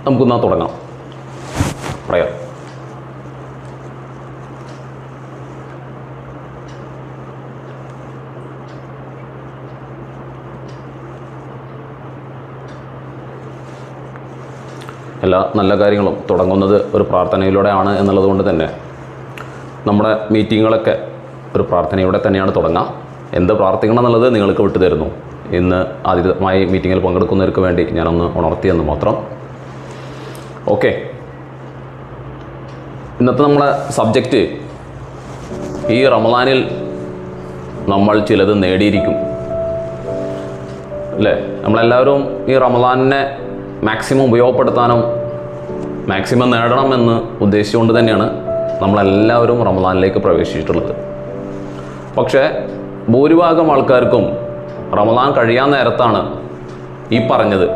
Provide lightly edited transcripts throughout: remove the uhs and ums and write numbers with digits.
നമുക്കൊന്നാ തുടങ്ങാം. പ്രയർ. എല്ലാ നല്ല കാര്യങ്ങളും തുടങ്ങുന്നത് ഒരു പ്രാർത്ഥനയിലൂടെയാണ് എന്നുള്ളത് കൊണ്ട് തന്നെ നമ്മുടെ മീറ്റിങ്ങുകളൊക്കെ ഒരു പ്രാർത്ഥനയോടെ തന്നെയാണ് തുടങ്ങുക. എന്ത് പ്രാർത്ഥിക്കണം എന്നുള്ളത് നിങ്ങൾക്ക് വിട്ടു തരുന്നു. ഇന്ന് ആദ്യമായി മീറ്റിങ്ങിൽ പങ്കെടുക്കുന്നവർക്ക് വേണ്ടി ഞാനൊന്ന് ഉണർത്തിയെന്ന് മാത്രം. ഓക്കെ, ഇന്നത്തെ നമ്മളെ സബ്ജക്റ്റ് ഈ റമദാനിൽ നമ്മൾ ചിലത് നേടിയിരിക്കും അല്ലേ. നമ്മളെല്ലാവരും ഈ റമദാനിനെ മാക്സിമം ഉപയോഗപ്പെടുത്താനും മാക്സിമം നേടണമെന്ന് ഉദ്ദേശിച്ചുകൊണ്ട് തന്നെയാണ് നമ്മളെല്ലാവരും റമദാനിലേക്ക് പ്രവേശിച്ചിട്ടുള്ളത്. പക്ഷേ ഭൂരിഭാഗം ആൾക്കാർക്കും റമദാൻ കഴിയാൻ നേരത്താണ് ഈ പറഞ്ഞത്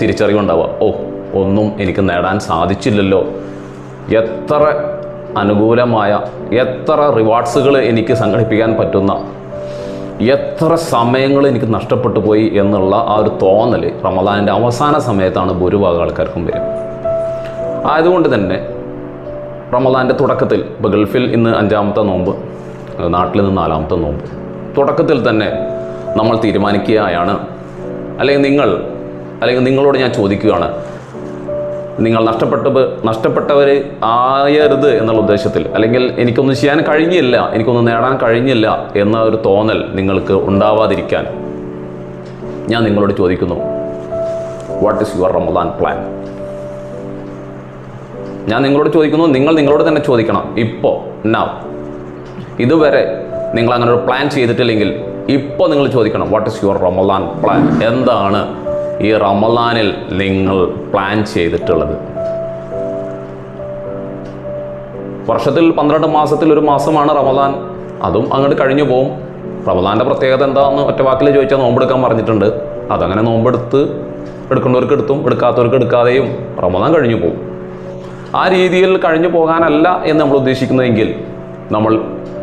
തിരിച്ചറിവുണ്ടാവുക. ഒന്നും എനിക്ക് നേടാൻ സാധിച്ചില്ലല്ലോ, എത്ര അനുകൂലമായ എത്ര റിവാർഡ്സുകൾ എനിക്ക് സംഘടിപ്പിക്കാൻ പറ്റുന്ന എത്ര സമയങ്ങൾ എനിക്ക് നഷ്ടപ്പെട്ടു പോയി എന്നുള്ള ആ ഒരു തോന്നൽ റമദാനിൻ്റെ അവസാന സമയത്താണ് ഭൂരിഭാഗം ആൾക്കാർക്കും വരും. ആയതുകൊണ്ട് തന്നെ റമദാൻ്റെ തുടക്കത്തിൽ, ഇപ്പോൾ ഗൾഫിൽ ഇന്ന് 5ാമത്തെ നോമ്പ്, നാട്ടിൽ നിന്ന് 4ാമത്തെ നോമ്പ്, തുടക്കത്തിൽ തന്നെ നമ്മൾ തീരുമാനിക്കുകയാണ്, അല്ലെങ്കിൽ നിങ്ങളോട് ഞാൻ ചോദിക്കുകയാണ്, നിങ്ങൾ നഷ്ടപ്പെട്ടവർ ആയരുത് എന്നുള്ള ഉദ്ദേശത്തിൽ, അല്ലെങ്കിൽ എനിക്കൊന്നും ചെയ്യാൻ കഴിഞ്ഞില്ല, എനിക്കൊന്നും നേടാൻ കഴിഞ്ഞില്ല എന്ന ഒരു തോന്നൽ നിങ്ങൾക്ക് ഉണ്ടാവാതിരിക്കാൻ ഞാൻ നിങ്ങളോട് ചോദിക്കുന്നു, what is your Ramadan plan? ഞാൻ നിങ്ങളോട് ചോദിക്കുന്നു, നിങ്ങൾ നിങ്ങളോട് തന്നെ ചോദിക്കണം. ഇപ്പോൾ ഇതുവരെ നിങ്ങൾ അങ്ങനെ ഒരു പ്ലാൻ ചെയ്തിട്ടില്ലെങ്കിൽ ഇപ്പോൾ നിങ്ങൾ ചോദിക്കണം, what is your Ramadan plan? എന്താണ് ഈ റമദാനിൽ നിങ്ങൾ പ്ലാൻ ചെയ്തിട്ടുള്ളത്? വർഷത്തിൽ 12 മാസത്തിൽ ഒരു മാസമാണ് റമദാൻ. അതും അങ്ങോട്ട് കഴിഞ്ഞു പോകും. റമദാൻ്റെ പ്രത്യേകത എന്താണെന്ന് ഒറ്റ വാക്കിൽ ചോദിച്ചാൽ നോമ്പെടുക്കാൻ പറഞ്ഞിട്ടുണ്ട്. അതങ്ങനെ എടുക്കേണ്ടവർക്ക് എടുത്തും എടുക്കാത്തവർക്ക് എടുക്കാതെയും റമദാൻ കഴിഞ്ഞു പോകും. ആ രീതിയിൽ കഴിഞ്ഞു പോകാനല്ല എന്ന് നമ്മൾ ഉദ്ദേശിക്കുന്നതെങ്കിൽ നമ്മൾ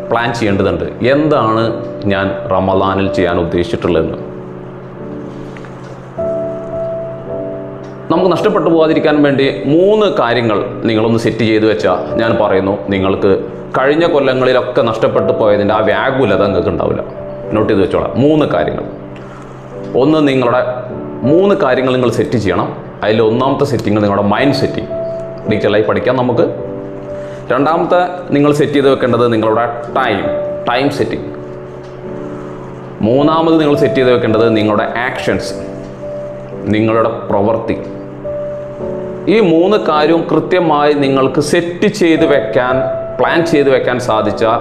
പ്ലാൻ ചെയ്യേണ്ടതുണ്ട്. എന്താണ് ഞാൻ റമദാനിൽ ചെയ്യാൻ ഉദ്ദേശിച്ചിട്ടുള്ളതെന്ന്. നമുക്ക് നഷ്ടപ്പെട്ടു പോകാതിരിക്കാൻ വേണ്ടി 3 കാര്യങ്ങൾ നിങ്ങളൊന്ന് സെറ്റ് ചെയ്ത് വെച്ചാൽ ഞാൻ പറയുന്നു, നിങ്ങൾക്ക് കഴിഞ്ഞ കൊല്ലങ്ങളിലൊക്കെ നഷ്ടപ്പെട്ടു പോയതിൻ്റെ ആ വ്യാകുലത നിങ്ങൾക്ക് ഉണ്ടാവില്ല. നോട്ട് ചെയ്ത് വെച്ചോളാം. 3 കാര്യങ്ങൾ. ഒന്ന്, നിങ്ങളുടെ 3 കാര്യങ്ങൾ നിങ്ങൾ സെറ്റ് ചെയ്യണം. അതിൽ 1ാമത്തെ സെറ്റിങ് നിങ്ങളുടെ മൈൻഡ് സെറ്റിംഗ്. ഡീറ്റെയിലായി പഠിക്കാം നമുക്ക്. 2ാമത്തെ നിങ്ങൾ സെറ്റ് ചെയ്ത് വെക്കേണ്ടത് നിങ്ങളുടെ ടൈം സെറ്റിംഗ്. 3ാമത് നിങ്ങൾ സെറ്റ് ചെയ്ത് വെക്കേണ്ടത് നിങ്ങളുടെ ആക്ഷൻസ്, നിങ്ങളുടെ പ്രവൃത്തി. ഈ 3 കാര്യവും കൃത്യമായി നിങ്ങൾക്ക് സെറ്റ് ചെയ്ത് വെക്കാൻ, പ്ലാൻ ചെയ്ത് വെക്കാൻ സാധിച്ചാൽ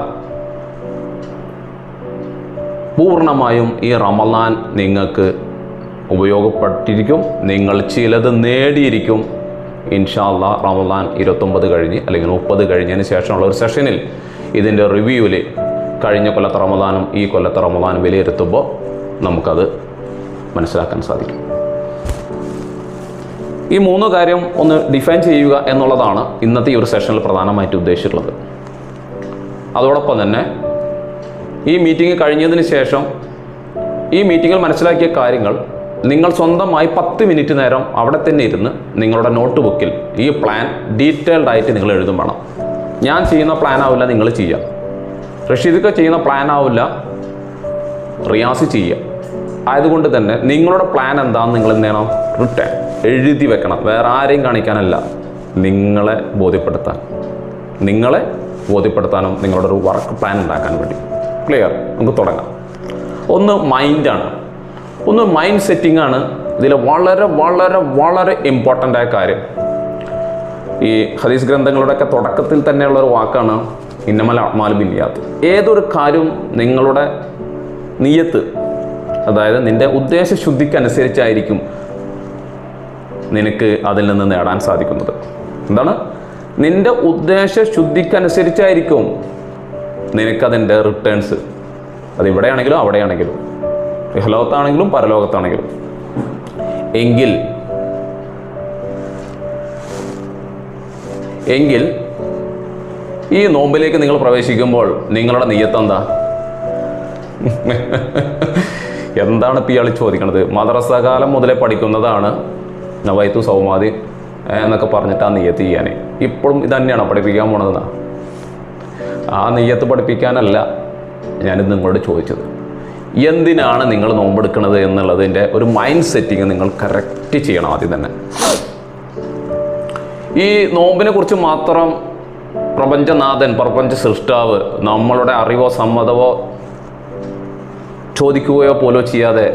പൂർണ്ണമായും ഈ റമദാൻ നിങ്ങൾക്ക് ഉപയോഗപ്പെട്ടിരിക്കും. നിങ്ങൾ ചിലത് നേടിയിരിക്കും. ഇൻഷാ അല്ലാഹ് റമദാൻ 29 കഴിഞ്ഞ് അല്ലെങ്കിൽ 30 കഴിഞ്ഞതിന് ശേഷമുള്ള ഒരു സെഷനിൽ ഇതിൻ്റെ റിവ്യൂവിൽ കഴിഞ്ഞ കൊല്ലത്തെ റമദാനും ഈ കൊല്ലത്തെ റമദാനും വിലയിരുത്തുമ്പോൾ നമുക്കത് മനസ്സിലാക്കാൻ സാധിക്കും. ഈ 3 കാര്യം ഒന്ന് ഡിഫൈൻ ചെയ്യുക എന്നുള്ളതാണ് ഇന്നത്തെ ഈ ഒരു സെഷനിൽ പ്രധാനമായിട്ട് ഉദ്ദേശിച്ചിട്ടുള്ളത്. അതോടൊപ്പം തന്നെ ഈ മീറ്റിംഗ് കഴിഞ്ഞതിന് ശേഷം ഈ മീറ്റിങ്ങിൽ മനസ്സിലാക്കിയ കാര്യങ്ങൾ നിങ്ങൾ സ്വന്തമായി 10 മിനിറ്റ് നേരം അവിടെ തന്നെ ഇരുന്ന് നിങ്ങളുടെ നോട്ട് ബുക്കിൽ ഈ പ്ലാൻ ഡീറ്റെയിൽഡ് ആയിട്ട് നിങ്ങൾ എഴുതും വേണം. ഞാൻ ചെയ്യുന്ന പ്ലാൻ ആവില്ല നിങ്ങൾ ചെയ്യുക, റഷീദൊക്കെ ചെയ്യുന്ന പ്ലാൻ ആവില്ല റിയാസ് ചെയ്യുക. ആയതുകൊണ്ട് തന്നെ നിങ്ങളുടെ പ്ലാൻ എന്താണെന്ന് നിങ്ങൾ എന്ത് ചെയ്യണം? റിട്ടേൺ എഴുതി വെക്കണം. വേറെ ആരെയും കാണിക്കാനല്ല, നിങ്ങളെ ബോധ്യപ്പെടുത്താനും നിങ്ങളുടെ ഒരു വർക്ക് പ്ലാൻ ഉണ്ടാക്കാൻ വേണ്ടി. ക്ലിയർ? നമുക്ക് തുടങ്ങാം. ഒന്ന് മൈൻഡാണ്. ഒന്ന് മൈൻഡ് സെറ്റിംഗ് ആണ് ഇതിൽ വളരെ വളരെ വളരെ ഇമ്പോർട്ടൻ്റ് ആയ കാര്യം. ഈ ഹദീസ് ഗ്രന്ഥങ്ങളുടെയൊക്കെ തുടക്കത്തിൽ തന്നെയുള്ളൊരു വാക്കാണ് ഇന്നമൽ അഅ്മാലു ബിന്നിയ്യാത്ത്. ഏതൊരു കാര്യവും നിങ്ങളുടെ നിയ്യത്ത്, അതായത് നിൻ്റെ ഉദ്ദേശശുദ്ധിക്കനുസരിച്ചായിരിക്കും നിനക്ക് അതിൽ നിന്ന് നേടാൻ സാധിക്കുന്നത്. എന്താണ്? നിൻ്റെ ഉദ്ദേശശുദ്ധിക്കനുസരിച്ചായിരിക്കും നിനക്കതിൻ്റെ റിട്ടേൺസ്. അത് ഇവിടെയാണെങ്കിലും അവിടെയാണെങ്കിലും, ഇഹലോകത്താണെങ്കിലും പരലോകത്താണെങ്കിലും. എങ്കിൽ ഈ നോമ്പിലേക്ക് നിങ്ങൾ പ്രവേശിക്കുമ്പോൾ നിങ്ങളുടെ നിയ്യത്ത് എന്താ? എന്താണ് ഇപ്പോൾ ഇയാൾ ചോദിക്കണത്? മദ്രസ കാലം മുതലേ പഠിക്കുന്നതാണ് നവൈത്തു സൗമാദി എന്നൊക്കെ പറഞ്ഞിട്ട് ആ നിയ്യത്ത് ചെയ്യാൻ. ഇപ്പോഴും ഇത് തന്നെയാണ് പഠിപ്പിക്കാൻ പോണതെന്നാണ്. ആ നിയ്യത്ത് പഠിപ്പിക്കാനല്ല ഞാനിത് നിങ്ങളോട് ചോദിച്ചത്. എന്തിനാണ് നിങ്ങൾ നോമ്പെടുക്കുന്നത് എന്നുള്ളതിൻ്റെ ഒരു മൈൻഡ് സെറ്റിങ് നിങ്ങൾ കറക്റ്റ് ചെയ്യണം ആദ്യം തന്നെ. ഈ നോമ്പിനെ കുറിച്ച് മാത്രം പ്രപഞ്ചനാഥൻ, പ്രപഞ്ച സൃഷ്ടാവ് നമ്മളുടെ അറിവോ സമ്മതമോ ചോദിക്കുകയോ പോലോ ചെയ്യാതെ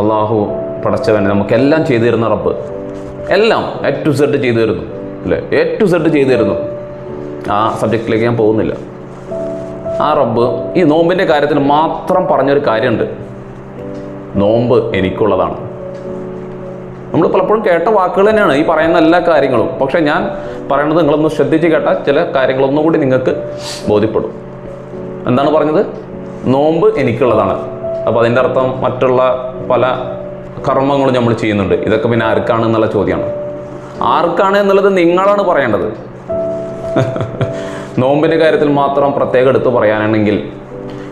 അള്ളാഹു പടച്ചവനെ നമുക്കെല്ലാം ചെയ്തു തരുന്ന റബ്ബ്, എല്ലാം A to Z ചെയ്തു തരുന്നു അല്ലേ, A to Z ചെയ്തു തരുന്നു. ആ സബ്ജക്റ്റിലേക്ക് ഞാൻ പോകുന്നില്ല. ആ റബ്ബ് ഈ നോമ്പിൻ്റെ കാര്യത്തിൽ മാത്രം പറഞ്ഞൊരു കാര്യമുണ്ട്, നോമ്പ് എനിക്കുള്ളതാണ്. നമ്മൾ പലപ്പോഴും കേട്ട വാക്കുകൾ തന്നെയാണ് ഈ പറയുന്ന എല്ലാ കാര്യങ്ങളും. പക്ഷേ ഞാൻ പറയുന്നത് നിങ്ങളൊന്ന് ശ്രദ്ധിച്ച് കേട്ടാൽ ചില കാര്യങ്ങളൊന്നും കൂടി നിങ്ങൾക്ക് ബോധ്യപ്പെടും. എന്താണ് പറഞ്ഞത്? നോമ്പ് എനിക്കുള്ളതാണ്. അപ്പോൾ അതിൻ്റെ അർത്ഥം മറ്റുള്ള പല കർമ്മങ്ങളും നമ്മൾ ചെയ്യുന്നുണ്ട്. ഇതൊക്കെ പിന്നെ ആർക്കാണ് എന്നുള്ള ചോദ്യമാണ്. ആർക്കാണ് എന്നുള്ളത് നിങ്ങളാണ് പറയേണ്ടത്. നോമ്പിൻ്റെ കാര്യത്തിൽ മാത്രം പ്രത്യേകം എടുത്ത് പറയാനാണെങ്കിൽ,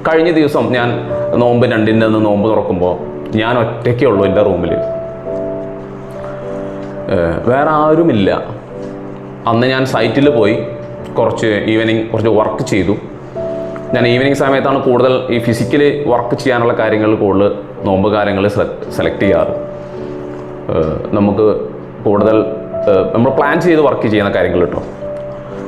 കഴിഞ്ഞ ദിവസം ഞാൻ നോമ്പ് 2-ൻ്റെ അന്ന് നോമ്പ് തുറക്കുമ്പോൾ ഞാൻ ഒറ്റയ്ക്കേ ഉള്ളൂ എൻ്റെ റൂമിൽ, വേറെ ആരുമില്ല. അന്ന് ഞാൻ സൈറ്റിൽ പോയി കുറച്ച് വർക്ക് ചെയ്തു. ഞാൻ ഈവനിങ് സമയത്താണ് കൂടുതൽ ഈ ഫിസിക്കലി വർക്ക് ചെയ്യാനുള്ള കാര്യങ്ങൾ കൂടുതൽ നോമ്പ് കാലങ്ങളിൽ സെലക്ട് ചെയ്യാറ്. നമുക്ക് കൂടുതൽ നമ്മൾ പ്ലാൻ ചെയ്ത് വർക്ക് ചെയ്യുന്ന കാര്യങ്ങൾ കേട്ടോ.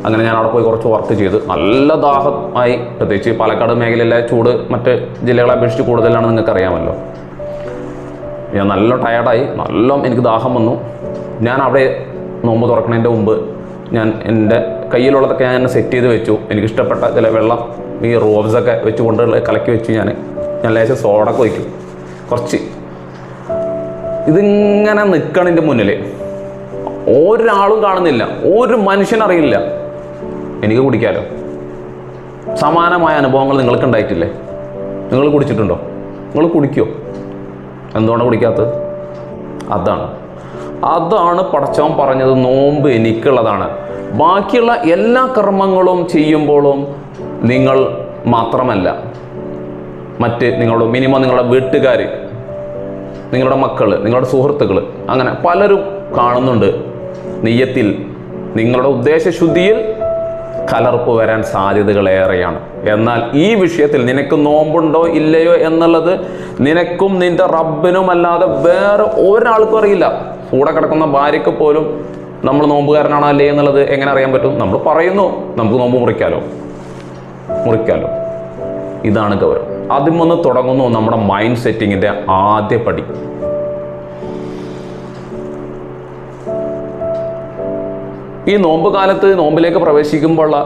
അങ്ങനെ ഞാൻ അവിടെ പോയി കുറച്ച് വർക്ക് ചെയ്ത് നല്ല ദാഹമായി. പ്രത്യേകിച്ച് പാലക്കാട് മേഖലയിലെ ചൂട് മറ്റ് ജില്ലകളെ അപേക്ഷിച്ച് കൂടുതലാണ്, നിങ്ങൾക്കറിയാമല്ലോ. ഞാൻ നല്ല ടയർഡായി, എനിക്ക് ദാഹം വന്നു. ഞാൻ അവിടെ നോമ്പ് തുറക്കുന്നതിൻ്റെ മുമ്പ് ഞാൻ എൻ്റെ കയ്യിലുള്ളതൊക്കെ ഞാൻ സെറ്റ് ചെയ്ത് വെച്ചു. എനിക്കിഷ്ടപ്പെട്ട ചില വെള്ളം, ഈ റോബ്സൊക്കെ വെച്ച് കൊണ്ട് കലക്കി വെച്ചു. ഞാൻ ലേശം സോഡൊക്കെ വയ്ക്കും കുറച്ച്. ഇതിങ്ങനെ നിൽക്കണം എൻ്റെ മുന്നിൽ, ഒരാളും കാണുന്നില്ല, ഒരു മനുഷ്യനറിയില്ല. എനിക്ക് കുടിക്കാമല്ലോ. സമാനമായ അനുഭവങ്ങൾ നിങ്ങൾക്ക് ഉണ്ടായിട്ടില്ലേ? നിങ്ങൾ കുടിച്ചിട്ടുണ്ടോ? നിങ്ങൾ കുടിക്കുമോ? എന്തുകൊണ്ടാണ് കുടിക്കാത്തത്? അതാണ് പടച്ചവൻ പറഞ്ഞത്, നോമ്പ് എനിക്കുള്ളതാണ്. ബാക്കിയുള്ള എല്ലാ കർമ്മങ്ങളും ചെയ്യുമ്പോഴും നിങ്ങൾ മാത്രമല്ല, മറ്റ് നിങ്ങളുടെ മിനിമം നിങ്ങളുടെ വീട്ടുകാർ, നിങ്ങളുടെ മക്കൾ, നിങ്ങളുടെ സുഹൃത്തുക്കൾ, അങ്ങനെ പലരും കാണുന്നുണ്ട്. നിയ്യത്തിൽ, നിങ്ങളുടെ ഉദ്ദേശശുദ്ധിയിൽ കലർപ്പ് വരാൻ സാധ്യതകൾ ഏറെയാണ്. എന്നാൽ ഈ വിഷയത്തിൽ നിനക്ക് നോമ്പുണ്ടോ ഇല്ലയോ എന്നുള്ളത് നിനക്കും നിന്റെ റബ്ബിനും അല്ലാതെ വേറെ ഒരാൾക്കും അറിയില്ല. കൂടെ കിടക്കുന്ന ഭാര്യയ്ക്ക് പോലും നമ്മൾ നോമ്പുകാരനാണോ അല്ലേ എന്നുള്ളത് എങ്ങനെ അറിയാൻ പറ്റും? നമ്മൾ പറയുന്നു നമുക്ക് നോമ്പ് മുറിക്കാലോ. ഇതാണ് ഗൗരവം. ആദ്യം ഒന്ന് തുടങ്ങുന്നു നമ്മുടെ മൈൻഡ് സെറ്റിങ്ങിൻ്റെ ആദ്യ പടി. ഈ നോമ്പ് കാലത്ത് നോമ്പിലേക്ക് പ്രവേശിക്കുമ്പോഴുള്ള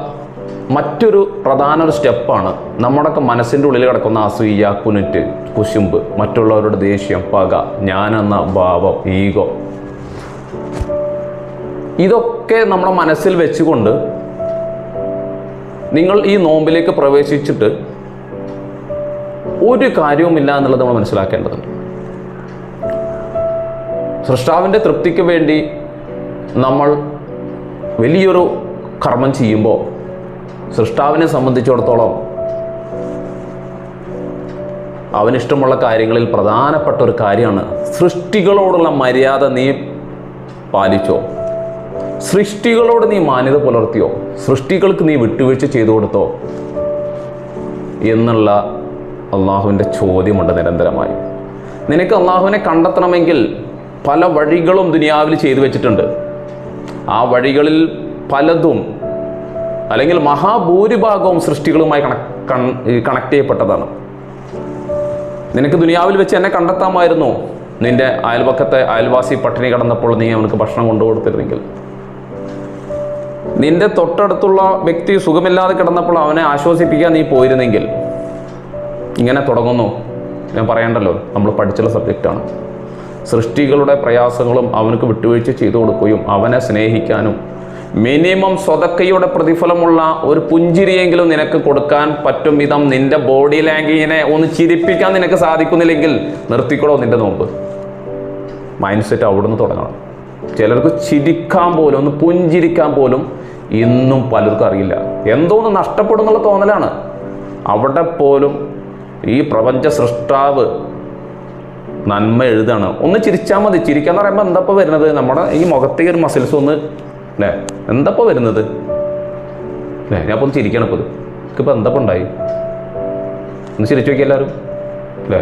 മറ്റൊരു പ്രധാന സ്റ്റെപ്പാണ് നമ്മുടെയൊക്കെ മനസ്സിൻ്റെ ഉള്ളിൽ കിടക്കുന്ന അസൂയ, കുനുറ്റ്, കുശുമ്പ്, മറ്റുള്ളവരുടെ ദേഷ്യം, പക, ഞാനെന്ന ഭാവം, ഈഗോ. ഇതൊക്കെ നമ്മുടെ മനസ്സിൽ വെച്ചുകൊണ്ട് നിങ്ങൾ ഈ നോമ്പിലേക്ക് പ്രവേശിച്ചിട്ട് ഒരു കാര്യവുമില്ല എന്നുള്ളത് നമ്മൾ മനസ്സിലാക്കേണ്ടതുണ്ട്. സൃഷ്ടാവിൻ്റെ തൃപ്തിക്ക് വേണ്ടി നമ്മൾ വലിയൊരു കർമ്മം ചെയ്യുമ്പോൾ സൃഷ്ടാവിനെ സംബന്ധിച്ചിടത്തോളം അവനിഷ്ടമുള്ള കാര്യങ്ങളിൽ പ്രധാനപ്പെട്ട ഒരു കാര്യമാണ് സൃഷ്ടികളോടുള്ള മര്യാദ നീ പാലിച്ചോ, സൃഷ്ടികളോട് നീ മാന്യത പുലർത്തിയോ, സൃഷ്ടികൾക്ക് നീ വിട്ടുവീഴ്ച ചെയ്തു കൊടുത്തോ എന്നുള്ള അള്ളാഹുവിൻ്റെ ചോദ്യമുണ്ട് നിരന്തരമായി. നിനക്ക് അള്ളാഹുവിനെ കണ്ടെത്തണമെങ്കിൽ പല വഴികളും ദുനിയാവിൽ ചെയ്തു വെച്ചിട്ടുണ്ട്. ആ വഴികളിൽ പലതും അല്ലെങ്കിൽ മഹാഭൂരിഭാഗവും സൃഷ്ടികളുമായി കണക്ട് ചെയ്യപ്പെട്ടതാണ്. നിനക്ക് ദുനിയാവിൽ വെച്ച് എന്നെ കണ്ടെത്താമായിരുന്നു. നിന്റെ അയൽവാസി പട്ടിണി കിടന്നപ്പോൾ നീ അവനക്ക് ഭക്ഷണം കൊണ്ടുകൊടുത്തിരുന്നെങ്കിൽ, നിന്റെ തൊട്ടടുത്തുള്ള വ്യക്തി സുഖമില്ലാതെ കിടന്നപ്പോൾ അവനെ ആശ്വസിപ്പിക്കാൻ നീ പോയിരുന്നെങ്കിൽ. ഇങ്ങനെ തുടങ്ങുന്നു. ഞാൻ പറയണ്ടല്ലോ, നമ്മൾ പഠിച്ചുള്ള സബ്ജക്റ്റാണ്. സൃഷ്ടികളുടെ പ്രയാസങ്ങളും അവനക്ക് വിട്ടുവീഴ്ച ചെയ്തു കൊടുക്കുകയും അവനെ സ്നേഹിക്കാനും മിനിമം സ്വതക്കയുടെ പ്രതിഫലമുള്ള ഒരു പുഞ്ചിരിയെങ്കിലും നിനക്ക് കൊടുക്കാൻ പറ്റും വിധം നിന്റെ ബോഡി ലാംഗ്വേജിനെ ഒന്ന് ചിരിപ്പിക്കാൻ നിനക്ക് സാധിക്കുന്നില്ലെങ്കിൽ നിർത്തിക്കോളോ നിന്റെ നോമ്പ്. മൈൻഡ് സെറ്റ് അവിടുന്ന് തുടങ്ങണം. ചിലർക്ക് ചിരിക്കാൻ പോലും, ഒന്ന് പുഞ്ചിരിക്കാൻ പോലും ഇന്നും പലർക്കും അറിയില്ല. എന്തോന്ന് നഷ്ടപ്പെടുന്നുള്ള തോന്നലാണ്. അവിടെ പോലും ഈ പ്രപഞ്ച സൃഷ്ടാവ് നന്മ എഴുതാണ്. ഒന്ന് ചിരിച്ചാൽ മതി. ചിരിക്കാന്ന് പറയുമ്പോൾ എന്താപ്പോൾ വരുന്നത്? നമ്മുടെ ഈ മുഖത്തേക്ക് ഒരു മസിൽസ് ഒന്ന് അല്ലേ എന്താപ്പോൾ വരുന്നത് അല്ലേ? ഞാൻ അപ്പോൾ ചിരിക്കണം. ഇപ്പോൾ എനിക്കിപ്പോൾ എന്താപ്പോൾ ഉണ്ടായി? ഒന്ന് ചിരിച്ചു നോക്കി എല്ലാവരും അല്ലേ?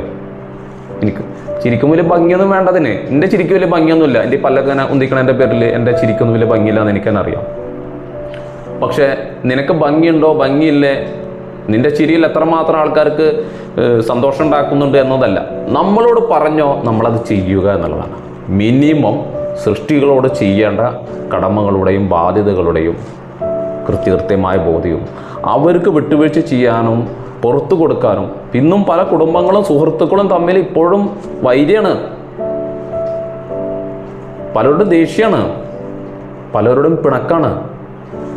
എനിക്ക് ചിരിക്കും വലിയ ഭംഗിയൊന്നും വേണ്ടതിന്. എൻ്റെ ചിരിക്കും വലിയ ഭംഗിയൊന്നുമില്ല. എൻ്റെ പല്ലൊക്കെ ഇങ്ങനെ ഉന്തിക്കണതിൻ്റെ പേരിൽ എൻ്റെ ചിരിക്കൊന്നും വലിയ ഭംഗിയില്ല എന്ന് എനിക്കെന്നെ അറിയാം. പക്ഷേ നിനക്ക് ഭംഗിയുണ്ടോ ഭംഗിയില്ലേ, നിൻ്റെ ചിരിയിൽ എത്രമാത്രം ആൾക്കാർക്ക് സന്തോഷം ഉണ്ടാക്കുന്നുണ്ട് എന്നതല്ല, നമ്മളോട് പറഞ്ഞോ നമ്മളത് ചെയ്യുക എന്നുള്ളതാണ്. മിനിമം സൃഷ്ടികളോട് ചെയ്യേണ്ട കടമകളുടെയും ബാധ്യതകളുടെയും കൃത്യമായ ബോധ്യവും അവർക്ക് വിട്ടുവീഴ്ച ചെയ്യാനും പുറത്തു കൊടുക്കാനും. ഇന്നും പല കുടുംബങ്ങളും സുഹൃത്തുക്കളും തമ്മിൽ ഇപ്പോഴും വൈര്യാണ്, പലരുടെയും ദേഷ്യമാണ്, പലരുടെയും പിണക്കാണ്.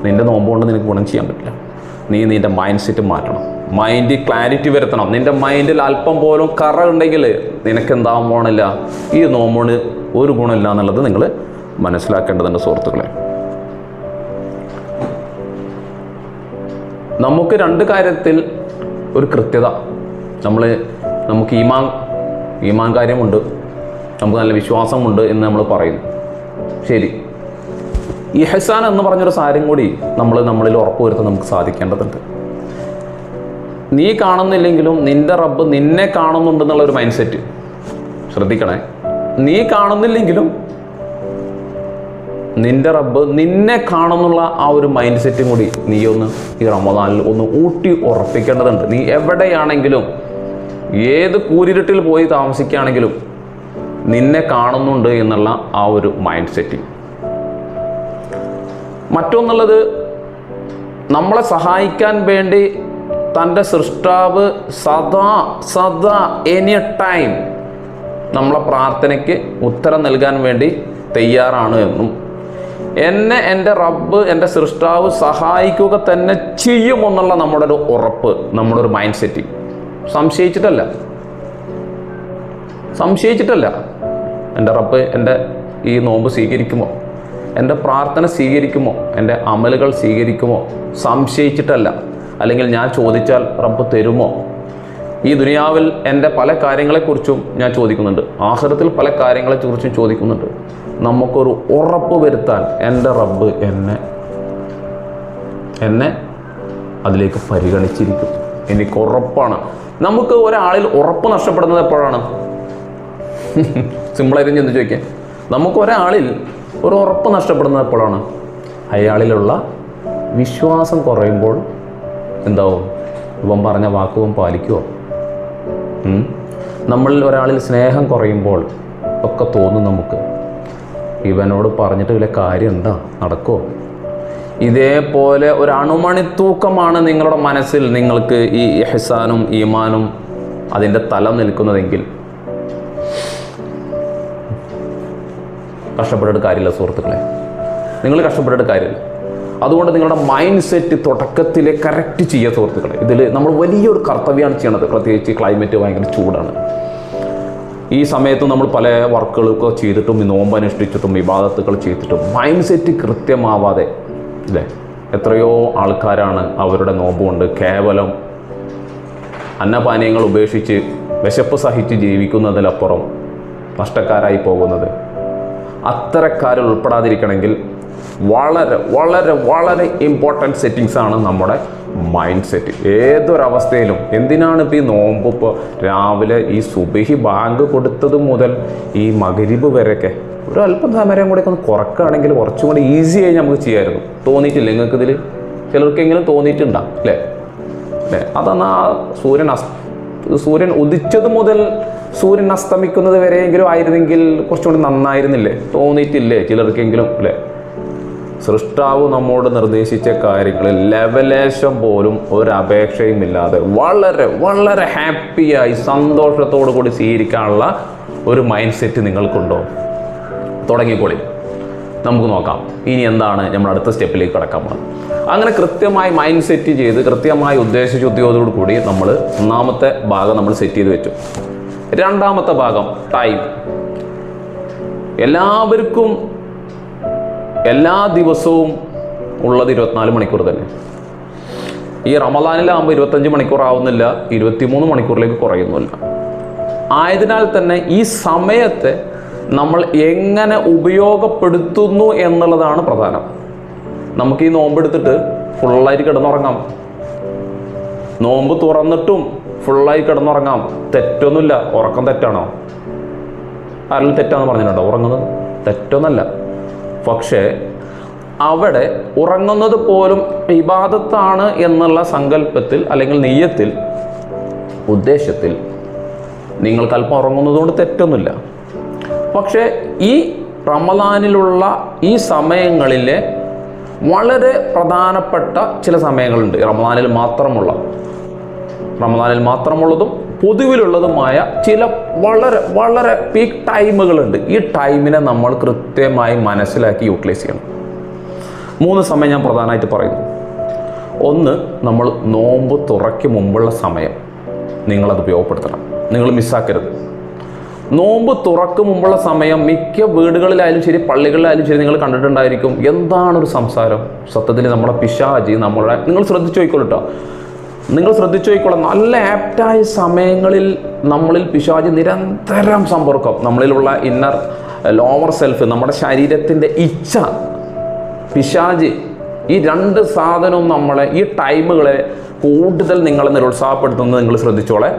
നിൻ്റെ നോമ്പ് കൊണ്ട് നിനക്ക് ഗുണം ചെയ്യാൻ പറ്റില്ല. നീ നിൻ്റെ മൈൻഡ് സെറ്റ് മാറ്റണം, മൈൻഡ് ക്ലാരിറ്റി വരുത്തണം. നിൻ്റെ മൈൻഡിൽ അല്പം പോലും കറ ഉണ്ടെങ്കിൽ നിനക്ക് എന്താവാൻ പോകണില്ല, ഈ നോമ്പോണ് ഒരു ഗുണമില്ല എന്നുള്ളത് നിങ്ങൾ മനസ്സിലാക്കേണ്ടതുണ്ട് സുഹൃത്തുക്കളെ. നമുക്ക് രണ്ട് കാര്യത്തിൽ ഒരു കൃത്യത, നമുക്ക് ഈമാൻ കാര്യമുണ്ട്, നമുക്ക് നല്ല വിശ്വാസമുണ്ട് എന്ന് നമ്മൾ പറയുന്നു. ശരി, ഇഹ്സാൻ എന്ന് പറഞ്ഞൊരു സാരം കൂടി നമ്മളിൽ ഉറപ്പുവരുത്താൻ നമുക്ക് സാധിക്കേണ്ടതുണ്ട്. നീ കാണുന്നില്ലെങ്കിലും നിൻ്റെ റബ്ബ് നിന്നെ കാണുന്നുണ്ടെന്നുള്ളൊരു മൈൻഡ് സെറ്റ് ശ്രദ്ധിക്കണേ. നീ കാണുന്നില്ലെങ്കിലും നിൻ്റെ റബ്ബ് നിന്നെ കാണുന്നുള്ള ആ ഒരു മൈൻഡ് സെറ്റും കൂടി നീ ഈ റമദാനിൽ ഒന്ന് ഊട്ടി ഉറപ്പിക്കേണ്ടതുണ്ട്. നീ എവിടെയാണെങ്കിലും ഏത് കൂരിരുട്ടിൽ പോയി താമസിക്കുകയാണെങ്കിലും നിന്നെ കാണുന്നുണ്ട് എന്നുള്ള ആ ഒരു മൈൻഡ് സെറ്റിംഗ്. മറ്റൊന്നുള്ളത്, നമ്മളെ സഹായിക്കാൻ വേണ്ടി തൻ്റെ സൃഷ്ടാവ് സദാ എനി ടൈം നമ്മളെ പ്രാർത്ഥനയ്ക്ക് ഉത്തരം നൽകാൻ വേണ്ടി തയ്യാറാണ് എന്നും എന്നെ എൻ്റെ റബ്ബ് എൻ്റെ സൃഷ്ടാവ് സഹായിക്കുക തന്നെ ചെയ്യുമെന്നുള്ള നമ്മുടെ ഒരു ഉറപ്പ്, നമ്മുടെ ഒരു മൈൻഡ് സെറ്റിംഗ്. സംശയിച്ചിട്ടല്ല എൻ്റെ റബ്ബ് എൻ്റെ ഈ നോമ്പ് സ്വീകരിക്കുമോ, എൻ്റെ പ്രാർത്ഥന സ്വീകരിക്കുമോ, എൻ്റെ അമലുകൾ സ്വീകരിക്കുമോ, സംശയിച്ചിട്ടല്ല. അല്ലെങ്കിൽ ഞാൻ ചോദിച്ചാൽ റബ്ബ് തരുമോ. ഈ ദുനിയാവിൽ എൻ്റെ പല കാര്യങ്ങളെക്കുറിച്ചും ഞാൻ ചോദിക്കുന്നുണ്ട്, ആഖിറത്തിൽ പല കാര്യങ്ങളെക്കുറിച്ചും ചോദിക്കുന്നുണ്ട്. നമുക്കൊരു ഉറപ്പ് വരുത്താൻ എൻ്റെ റബ്ബ് എന്നെ അതിലേക്ക് പരിഗണിച്ചിരിക്കും. എനിക്ക് ഉറപ്പാണ്. നമുക്ക് ഒരാളിൽ ഉറപ്പ് നഷ്ടപ്പെടുന്നത് എപ്പോഴാണ്? സിമ്പിളായിട്ട് ചെന്ന് ചോദിക്കാം. നമുക്ക് ഒരാളിൽ ഒരു ഉറപ്പ് നഷ്ടപ്പെടുന്നത് എപ്പോഴാണ്? അയാളിലുള്ള വിശ്വാസം കുറയുമ്പോൾ എന്താവും? ഇവൻ പറഞ്ഞ വാക്കുവൻ പാലിക്കുമോ? നമ്മളിൽ ഒരാളിൽ സ്നേഹം കുറയുമ്പോൾ ഒക്കെ തോന്നും നമുക്ക്, ഇവനോട് പറഞ്ഞിട്ട് വലിയ കാര്യമുണ്ടോ, നടക്കുമോ? ഇതേപോലെ ഒരു അണുമണിത്തൂക്കമാണ് നിങ്ങളുടെ മനസ്സിൽ നിങ്ങൾക്ക് ഈ ഇഹ്സാനും ഈമാനും അതിൻ്റെ തലം നിൽക്കുന്നതെങ്കിൽ കഷ്ടപ്പെട്ടിട്ട് കാര്യമില്ല സുഹൃത്തുക്കളെ, നിങ്ങൾ കഷ്ടപ്പെട്ടിട്ട് കാര്യമില്ല. അതുകൊണ്ട് നിങ്ങളുടെ മൈൻഡ് സെറ്റ് തുടക്കത്തിൽ കറക്റ്റ് ചെയ്യുക സുഹൃത്തുക്കളെ. ഇതിൽ നമ്മൾ വലിയൊരു കർത്തവ്യമാണ് ചെയ്യണത്. പ്രത്യേകിച്ച് ക്ലൈമറ്റ് ഭയങ്കര ചൂടാണ്. ഈ സമയത്ത് നമ്മൾ പല വർക്കുകളൊക്കെ ചെയ്തിട്ടും നോമ്പ് അനുഷ്ഠിച്ചിട്ടും ഇബാദത്തുകൾ ചെയ്തിട്ടും മൈൻഡ് സെറ്റ് കൃത്യമാവാതെ അല്ലേ എത്രയോ ആൾക്കാരാണ് അവരുടെ നോമ്പ് കൊണ്ട് കേവലം അന്നപാനീയങ്ങൾ ഉപേക്ഷിച്ച് വിശപ്പ് സഹിച്ച് ജീവിക്കുന്നതിലപ്പുറം നഷ്ടക്കാരായി പോകുന്നത്. അത്തരക്കാരിൽ ഉൾപ്പെടാതിരിക്കണമെങ്കിൽ വളരെ വളരെ വളരെ ഇമ്പോർട്ടൻറ്റ് സെറ്റിങ്സാണ് നമ്മുടെ മൈൻഡ് സെറ്റ്. ഏതൊരവസ്ഥയിലും എന്തിനാണ് ഇപ്പോൾ ഈ നോമ്പ്, ഇപ്പോൾ രാവിലെ ഈ സുബഹി ബാങ്ക് കൊടുത്തത് മുതൽ ഈ മഗ്രിബ് വരെയൊക്കെ ഒരു അല്പം സമയം കൂടെ ഒന്ന് കുറക്കുകയാണെങ്കിൽ കുറച്ചും കൂടി ഈസിയായി നമുക്ക് ചെയ്യാമായിരുന്നു. തോന്നിയിട്ടില്ല നിങ്ങൾക്ക് ഇതിൽ? ചിലർക്കെങ്കിലും തോന്നിയിട്ടുണ്ടാ അല്ലേ? അതാണ് ആ സൂര്യൻ ഉദിച്ചത് മുതൽ സൂര്യൻ അസ്തമിക്കുന്നത് വരെയെങ്കിലും ആയിരുന്നെങ്കിൽ കുറച്ചുകൂടി നന്നായിരുന്നില്ലേ? തോന്നിയിട്ടില്ലേ ചിലർക്കെങ്കിലും അല്ലേ? സൃഷ്ടാവ് നമ്മോട് നിർദ്ദേശിച്ച കാര്യങ്ങളിൽ ലെവലേശം പോലും ഒരപേക്ഷയും ഇല്ലാതെ വളരെ വളരെ ഹാപ്പിയായി സന്തോഷത്തോടു കൂടി സ്വീകരിക്കാനുള്ള ഒരു മൈൻഡ് സെറ്റ് നിങ്ങൾക്കുണ്ടോ? തുടങ്ങിക്കോളി. നമുക്ക് നോക്കാം ഇനി എന്താണ് നമ്മൾ അടുത്ത സ്റ്റെപ്പിലേക്ക് കടക്കാൻ പോകുന്നത്. അങ്ങനെ കൃത്യമായി മൈൻഡ് സെറ്റ് ചെയ്ത് കൃത്യമായി ഉദ്ദേശശുദ്ധിയോടു കൂടി നമ്മൾ ഒന്നാമത്തെ ഭാഗം നമ്മൾ സെറ്റ് ചെയ്ത് വെച്ചു. രണ്ടാമത്തെ ഭാഗം ടൈം. എല്ലാവർക്കും എല്ലാ ദിവസവും ഉള്ളത് 24 മണിക്കൂർ തന്നെ. ഈ റമദാനിലാകുമ്പോൾ 25 മണിക്കൂർ ആവുന്നില്ല, 23 മണിക്കൂറിലേക്ക് കുറയുന്നില്ല. ആയതിനാൽ തന്നെ ഈ സമയത്തെ നമ്മൾ എങ്ങനെ ഉപയോഗപ്പെടുത്തുന്നു എന്നുള്ളതാണ് പ്രധാനം. നമുക്ക് ഈ നോമ്പെടുത്തിട്ട് ഫുള്ളായിട്ട് കിടന്നുറങ്ങാം, നോമ്പ് തുറന്നിട്ടും ഫുള്ളായി കിടന്നുറങ്ങാം, തെറ്റൊന്നുമില്ല. ഉറക്കം തെറ്റാണോ? ആരെങ്കിലും തെറ്റാന്ന് പറഞ്ഞിട്ടുണ്ടോ? ഉറങ്ങുന്നത് തെറ്റൊന്നല്ല. പക്ഷേ അവിടെ ഉറങ്ങുന്നത് പോലും ഇബാദത്താണ് എന്നുള്ള സങ്കല്പത്തിൽ അല്ലെങ്കിൽ നെയ്യത്തിൽ ഉദ്ദേശത്തിൽ നിങ്ങൾക്ക് അല്പം ഉറങ്ങുന്നതുകൊണ്ട് തെറ്റൊന്നുമില്ല. പക്ഷേ ഈ റമദാനിലുള്ള ഈ സമയങ്ങളിലെ വളരെ പ്രധാനപ്പെട്ട ചില സമയങ്ങളുണ്ട്. റമദാനിൽ മാത്രമുള്ളതും പൊതുവിലുള്ളതുമായ ചില വളരെ വളരെ പീക്ക് ടൈമുകളുണ്ട്. ഈ ടൈമിനെ നമ്മൾ കൃത്യമായി മനസ്സിലാക്കി യൂട്ടിലൈസ് ചെയ്യണം. 3 സമയം ഞാൻ പ്രധാനമായിട്ട് പറയുന്നു. ഒന്ന്, നമ്മൾ നോമ്പ് തുറയ്ക്ക് മുമ്പുള്ള സമയം നിങ്ങളത് ഉപയോഗപ്പെടുത്തണം, നിങ്ങൾ മിസ്സാക്കരുത്. നോമ്പ് തുറക്ക് മുമ്പുള്ള സമയം മിക്ക വീടുകളിലായാലും ശരി, പള്ളികളിലായാലും ശരി, നിങ്ങൾ കണ്ടിട്ടുണ്ടായിരിക്കും. എന്താണൊരു സംസാരം! സത്യത്തിൽ നമ്മുടെ പിശാചി നിങ്ങൾ ശ്രദ്ധിച്ചു നോക്കിക്കോളൂ. നിങ്ങൾ ശ്രദ്ധിച്ചു നോക്കിക്കോളാം. നല്ല ആപ്റ്റായ സമയങ്ങളിൽ നമ്മളിൽ പിശാചി നിരന്തരം സമ്പർക്കം, നമ്മളിലുള്ള ഇന്നർ ലോവർ സെൽഫ്, നമ്മുടെ ശരീരത്തിൻ്റെ ഇച്ഛ, പിശാചി, ഈ 2 സാധനവും നമ്മളെ ഈ ടൈമുകളെ കൂടുതൽ നിങ്ങളെ നിരുത്സാഹപ്പെടുത്തുന്നത് നിങ്ങൾ ശ്രദ്ധിച്ചോളെ.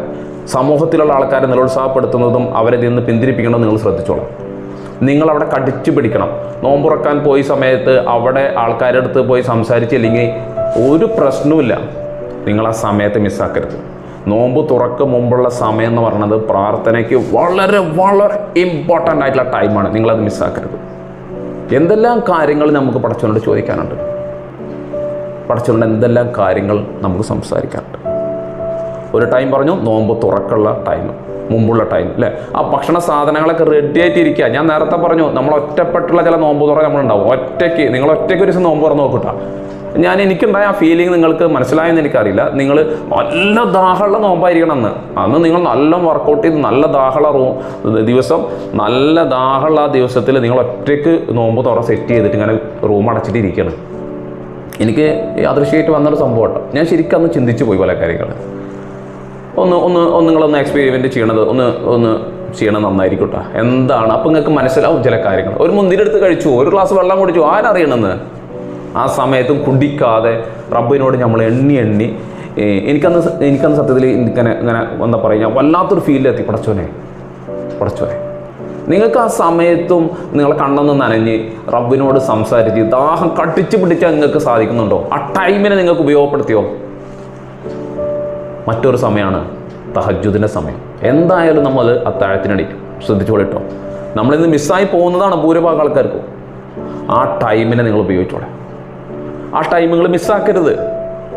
സമൂഹത്തിലുള്ള ആൾക്കാരെ നിരുത്സാഹപ്പെടുത്തുന്നതും അവരെ നിന്ന് പിന്തിരിപ്പിക്കണമെന്ന് നിങ്ങൾ ശ്രദ്ധിച്ചോളാം. നിങ്ങളവിടെ കടിച്ചു പിടിക്കണം. നോമ്പുറക്കാൻ പോയി സമയത്ത് അവിടെ ആൾക്കാരുടെ അടുത്ത് പോയി സംസാരിച്ചില്ലെങ്കിൽ ഒരു പ്രശ്നവുമില്ല. നിങ്ങൾ ആ സമയത്ത് മിസ്സാക്കരുത്. നോമ്പ് തുറക്ക് മുമ്പുള്ള സമയം എന്ന് പറയുന്നത് പ്രാർത്ഥനയ്ക്ക് വളരെ വളരെ ഇമ്പോർട്ടൻ്റ് ആയിട്ടുള്ള ടൈമാണ്. നിങ്ങളത് മിസ്സാക്കരുത്. എന്തെല്ലാം കാര്യങ്ങൾ നമുക്ക് പടച്ചവനോട് ചോദിക്കാനുണ്ട്, പടച്ചവനോട് എന്തെല്ലാം കാര്യങ്ങൾ നമുക്ക് സംസാരിക്കാനുണ്ട്. ഒരു ടൈം പറഞ്ഞു, നോമ്പ് തുറക്കുള്ള ടൈം, മുമ്പുള്ള ടൈം അല്ലേ? ആ ഭക്ഷണ സാധനങ്ങളൊക്കെ റെഡി ആയിട്ടിരിക്കുക. ഞാൻ നേരത്തെ പറഞ്ഞു, നമ്മൾ ഒറ്റപ്പെട്ടുള്ള ചില നോമ്പ് തുറ നമ്മളുണ്ടാവും. നിങ്ങൾ ഒറ്റയ്ക്ക് ഒരു ദിവസം നോമ്പ് തുറന്ന് നോക്കിട്ടാ. എനിക്കുണ്ടായ ആ ഫീലിംഗ് നിങ്ങൾക്ക് മനസ്സിലായെന്ന് എനിക്കറിയില്ല. നിങ്ങൾ നല്ല ദാഹമുള്ള നോമ്പായിരിക്കണം അന്ന് നിങ്ങൾ നല്ല വർക്കൗട്ട് ചെയ്ത് നല്ല ദാഹമുള്ള ദിവസം, നല്ല ദാഹമുള്ള ദിവസത്തിൽ നിങ്ങൾ ഒറ്റയ്ക്ക് നോമ്പ് തുറ സെറ്റ് ചെയ്തിട്ട് ഇങ്ങനെ റൂം അടച്ചിട്ട് ഇരിക്കണം. എനിക്ക് അദൃശ്യമായിട്ട് വന്നൊരു സംഭവം കേട്ടോ. ഞാൻ ശരിക്കും അന്ന് ചിന്തിച്ചു പോയി പല കാര്യങ്ങൾ. നിങ്ങളൊന്ന് എക്സ്പെരിമെൻ്റ് ചെയ്യണത് ഒന്ന് ചെയ്യണം, നന്നായിരിക്കും കേട്ടോ. എന്താണ് അപ്പം നിങ്ങൾക്ക് മനസ്സിലാവും ചില കാര്യങ്ങൾ. ഒരു മുന്തിരി എടുത്ത് കഴിച്ചു, ഒരു ഗ്ലാസ് വെള്ളം കുടിച്ചു, ആരറിയണമെന്ന്? ആ സമയത്തും കുടിക്കാതെ റബ്ബിനോട് നമ്മൾ എണ്ണി എനിക്കന്ന് സത്യത്തിൽ ഇങ്ങനെ എന്താ പറയുക, വല്ലാത്തൊരു ഫീലിലെത്തി. പടച്ചോനെ നിങ്ങൾക്ക് ആ സമയത്തും നിങ്ങളെ കണ്ണൊന്ന് നനഞ്ഞ് റബ്ബിനോട് സംസാരിച്ച് ദാഹം കടിച്ചു പിടിച്ചാൽ നിങ്ങൾക്ക് സാധിക്കുന്നുണ്ടോ? ആ ടൈമിനെ നിങ്ങൾക്ക് ഉപയോഗപ്പെടുത്തിയോ? മറ്റൊരു സമയമാണ് തഹജ്ജുദിൻ്റെ സമയം. എന്തായാലും നമ്മൾ അത്താഴത്തിനടിക്കും. ശ്രദ്ധിച്ചോളൂ കേട്ടോ. നമ്മളിന്ന് മിസ്സായി പോകുന്നതാണ് ഭൂരിഭാഗം ആൾക്കാർക്കും. ആ ടൈമിനെ നിങ്ങൾ ഉപയോഗിച്ചോളെ. ആ ടൈമുകൾ മിസ്സാക്കരുത്.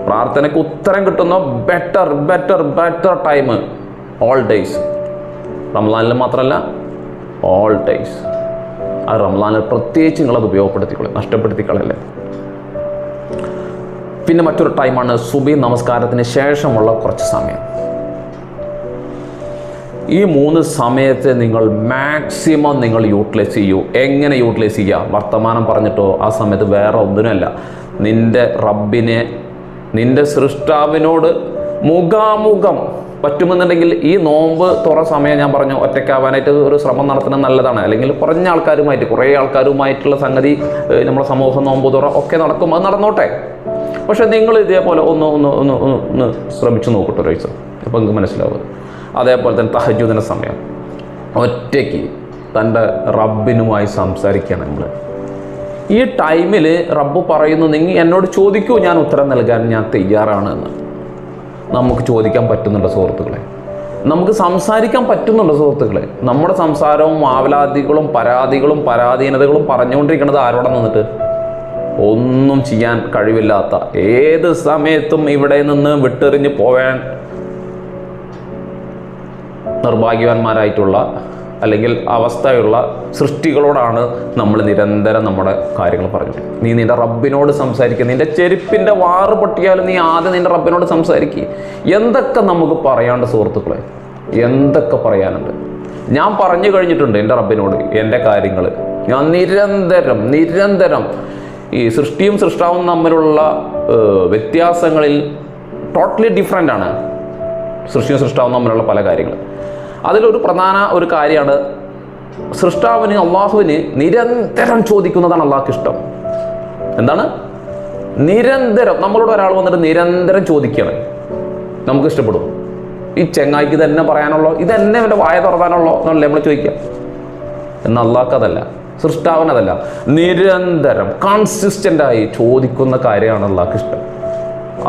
പ്രാർത്ഥനയ്ക്ക് ഉത്തരം കിട്ടുന്ന ബെറ്റർ ടൈം ഓൾ ഡേയ്സ്. റമദാനിൽ മാത്രമല്ല, ഓൾ ഡേയ്സ്. ആ റമദാനിൽ പ്രത്യേകിച്ച് നിങ്ങളത് ഉപയോഗപ്പെടുത്തിക്കൊള്ളു, നഷ്ടപ്പെടുത്തിക്കളല്ലേ. പിന്നെ മറ്റൊരു ടൈമാണ് സുബഹി നമസ്കാരത്തിന് ശേഷമുള്ള കുറച്ച് സമയം. ഈ 3 സമയത്തെ നിങ്ങൾ മാക്സിമം നിങ്ങൾ യൂട്ടിലൈസ് ചെയ്യൂ. എങ്ങനെ യൂട്ടിലൈസ് ചെയ്യുക? വർത്തമാനം പറഞ്ഞിട്ടോ ആ സമയത്ത് വേറെ ഒന്നിനുമല്ല. നിൻ്റെ റബ്ബിനെ, നിൻ്റെ സൃഷ്ടാവിനോട് മുഖാമുഖം പറ്റുമെന്നുണ്ടെങ്കിൽ ഈ നോമ്പ് തുറ സമയം ഞാൻ പറഞ്ഞു ഒറ്റയ്ക്കാവാനായിട്ട് ഒരു ശ്രമം നടത്തുന്നത് നല്ലതാണ്. അല്ലെങ്കിൽ കുറേ ആൾക്കാരുമായിട്ടുള്ള സംഗതി നമ്മുടെ സമൂഹം നോമ്പ് തുറ ഒക്കെ നടക്കും, അത് നടന്നോട്ടെ. പക്ഷെ നിങ്ങൾ ഇതേപോലെ ഒന്ന് ശ്രമിച്ചു നോക്കട്ടെ ഒരു ദിവസം, അപ്പോൾ നിങ്ങൾക്ക് മനസ്സിലാവും. അതേപോലെ തന്നെ തഹജ്ജുദിൻ്റെ സമയം ഒറ്റയ്ക്ക് തൻ്റെ റബ്ബിനുമായി സംസാരിക്കുകയാണ് നമ്മൾ. ഈ ടൈമിൽ റബ്ബ് പറയുന്നു, നിങ്ങൾ എന്നോട് ചോദിക്കൂ, ഞാൻ ഉത്തരം നൽകാൻ ഞാൻ തയ്യാറാണ് എന്ന്. നമുക്ക് ചോദിക്കാൻ പറ്റുന്നുണ്ടോ സുഹൃത്തുക്കളെ? നമുക്ക് സംസാരിക്കാൻ പറ്റുന്നുണ്ടോ സുഹൃത്തുക്കളെ? നമ്മുടെ സംസാരവും ആവലാതികളും പരാധീനതകളും പറഞ്ഞുകൊണ്ടിരിക്കുന്നത് ആരോടെ നിന്നിട്ട്? ഒന്നും ചെയ്യാൻ കഴിവില്ലാത്ത, ഏത് സമയത്തും ഇവിടെ നിന്ന് വിട്ടെറിഞ്ഞ് പോവാൻ നിർഭാഗ്യവാന്മാരായിട്ടുള്ള അല്ലെങ്കിൽ അവസ്ഥയുള്ള സൃഷ്ടികളോടാണ് നമ്മൾ നിരന്തരം നമ്മുടെ കാര്യങ്ങൾ പറഞ്ഞത്. നീ നിൻ്റെ റബ്ബിനോട് സംസാരിക്കുക. നിൻ്റെ ചെരുപ്പിൻ്റെ വാറ് പൊട്ടിയാലും നീ ആദ്യം നിൻ്റെ റബ്ബിനോട് സംസാരിക്കുക. എന്തൊക്കെ നമുക്ക് പറയാണ്ട് സുഹൃത്തുക്കളെ, എന്തൊക്കെ പറയാനുണ്ട്. ഞാൻ പറഞ്ഞു കഴിഞ്ഞിട്ടുണ്ട് എൻ്റെ റബ്ബിനോട് എൻ്റെ കാര്യങ്ങൾ. ഞാൻ നിരന്തരം ഈ സൃഷ്ടിയും സൃഷ്ടാവും തമ്മിലുള്ള വ്യത്യാസങ്ങളിൽ ടോട്ടലി ഡിഫറെൻ്റ് ആണ്. സൃഷ്ടിയും സൃഷ്ടാവും തമ്മിലുള്ള പല കാര്യങ്ങൾ. അതിലൊരു പ്രധാന ഒരു കാര്യമാണ് സൃഷ്ടാവിന് അള്ളാഹുവിന് നിരന്തരം ചോദിക്കുന്നതാണ് അള്ളാഹ്ക്ക് ഇഷ്ടം. എന്താണ്? നിരന്തരം. നമ്മളോട് ഒരാൾ വന്നിട്ട് നിരന്തരം ചോദിക്കുകയാണ്, നമുക്ക് ഇഷ്ടപ്പെടും. ഈ ചെങ്ങായിക്ക് ഇതെന്നെ പറയാനുള്ളോ, ഇതെന്നെ അവൻ്റെ വായ തുറക്കാനുള്ളോ എന്നല്ലേ നമ്മൾ ചോദിക്കുക. എന്നാൽ അള്ളാഹ്ക്ക് അതല്ല, സൃഷ്ടാവിനതല്ല. നിരന്തരം കൺസിസ്റ്റൻ്റായി ചോദിക്കുന്ന കാര്യമാണ് അള്ളാഹ്ക്ക് ഇഷ്ടം.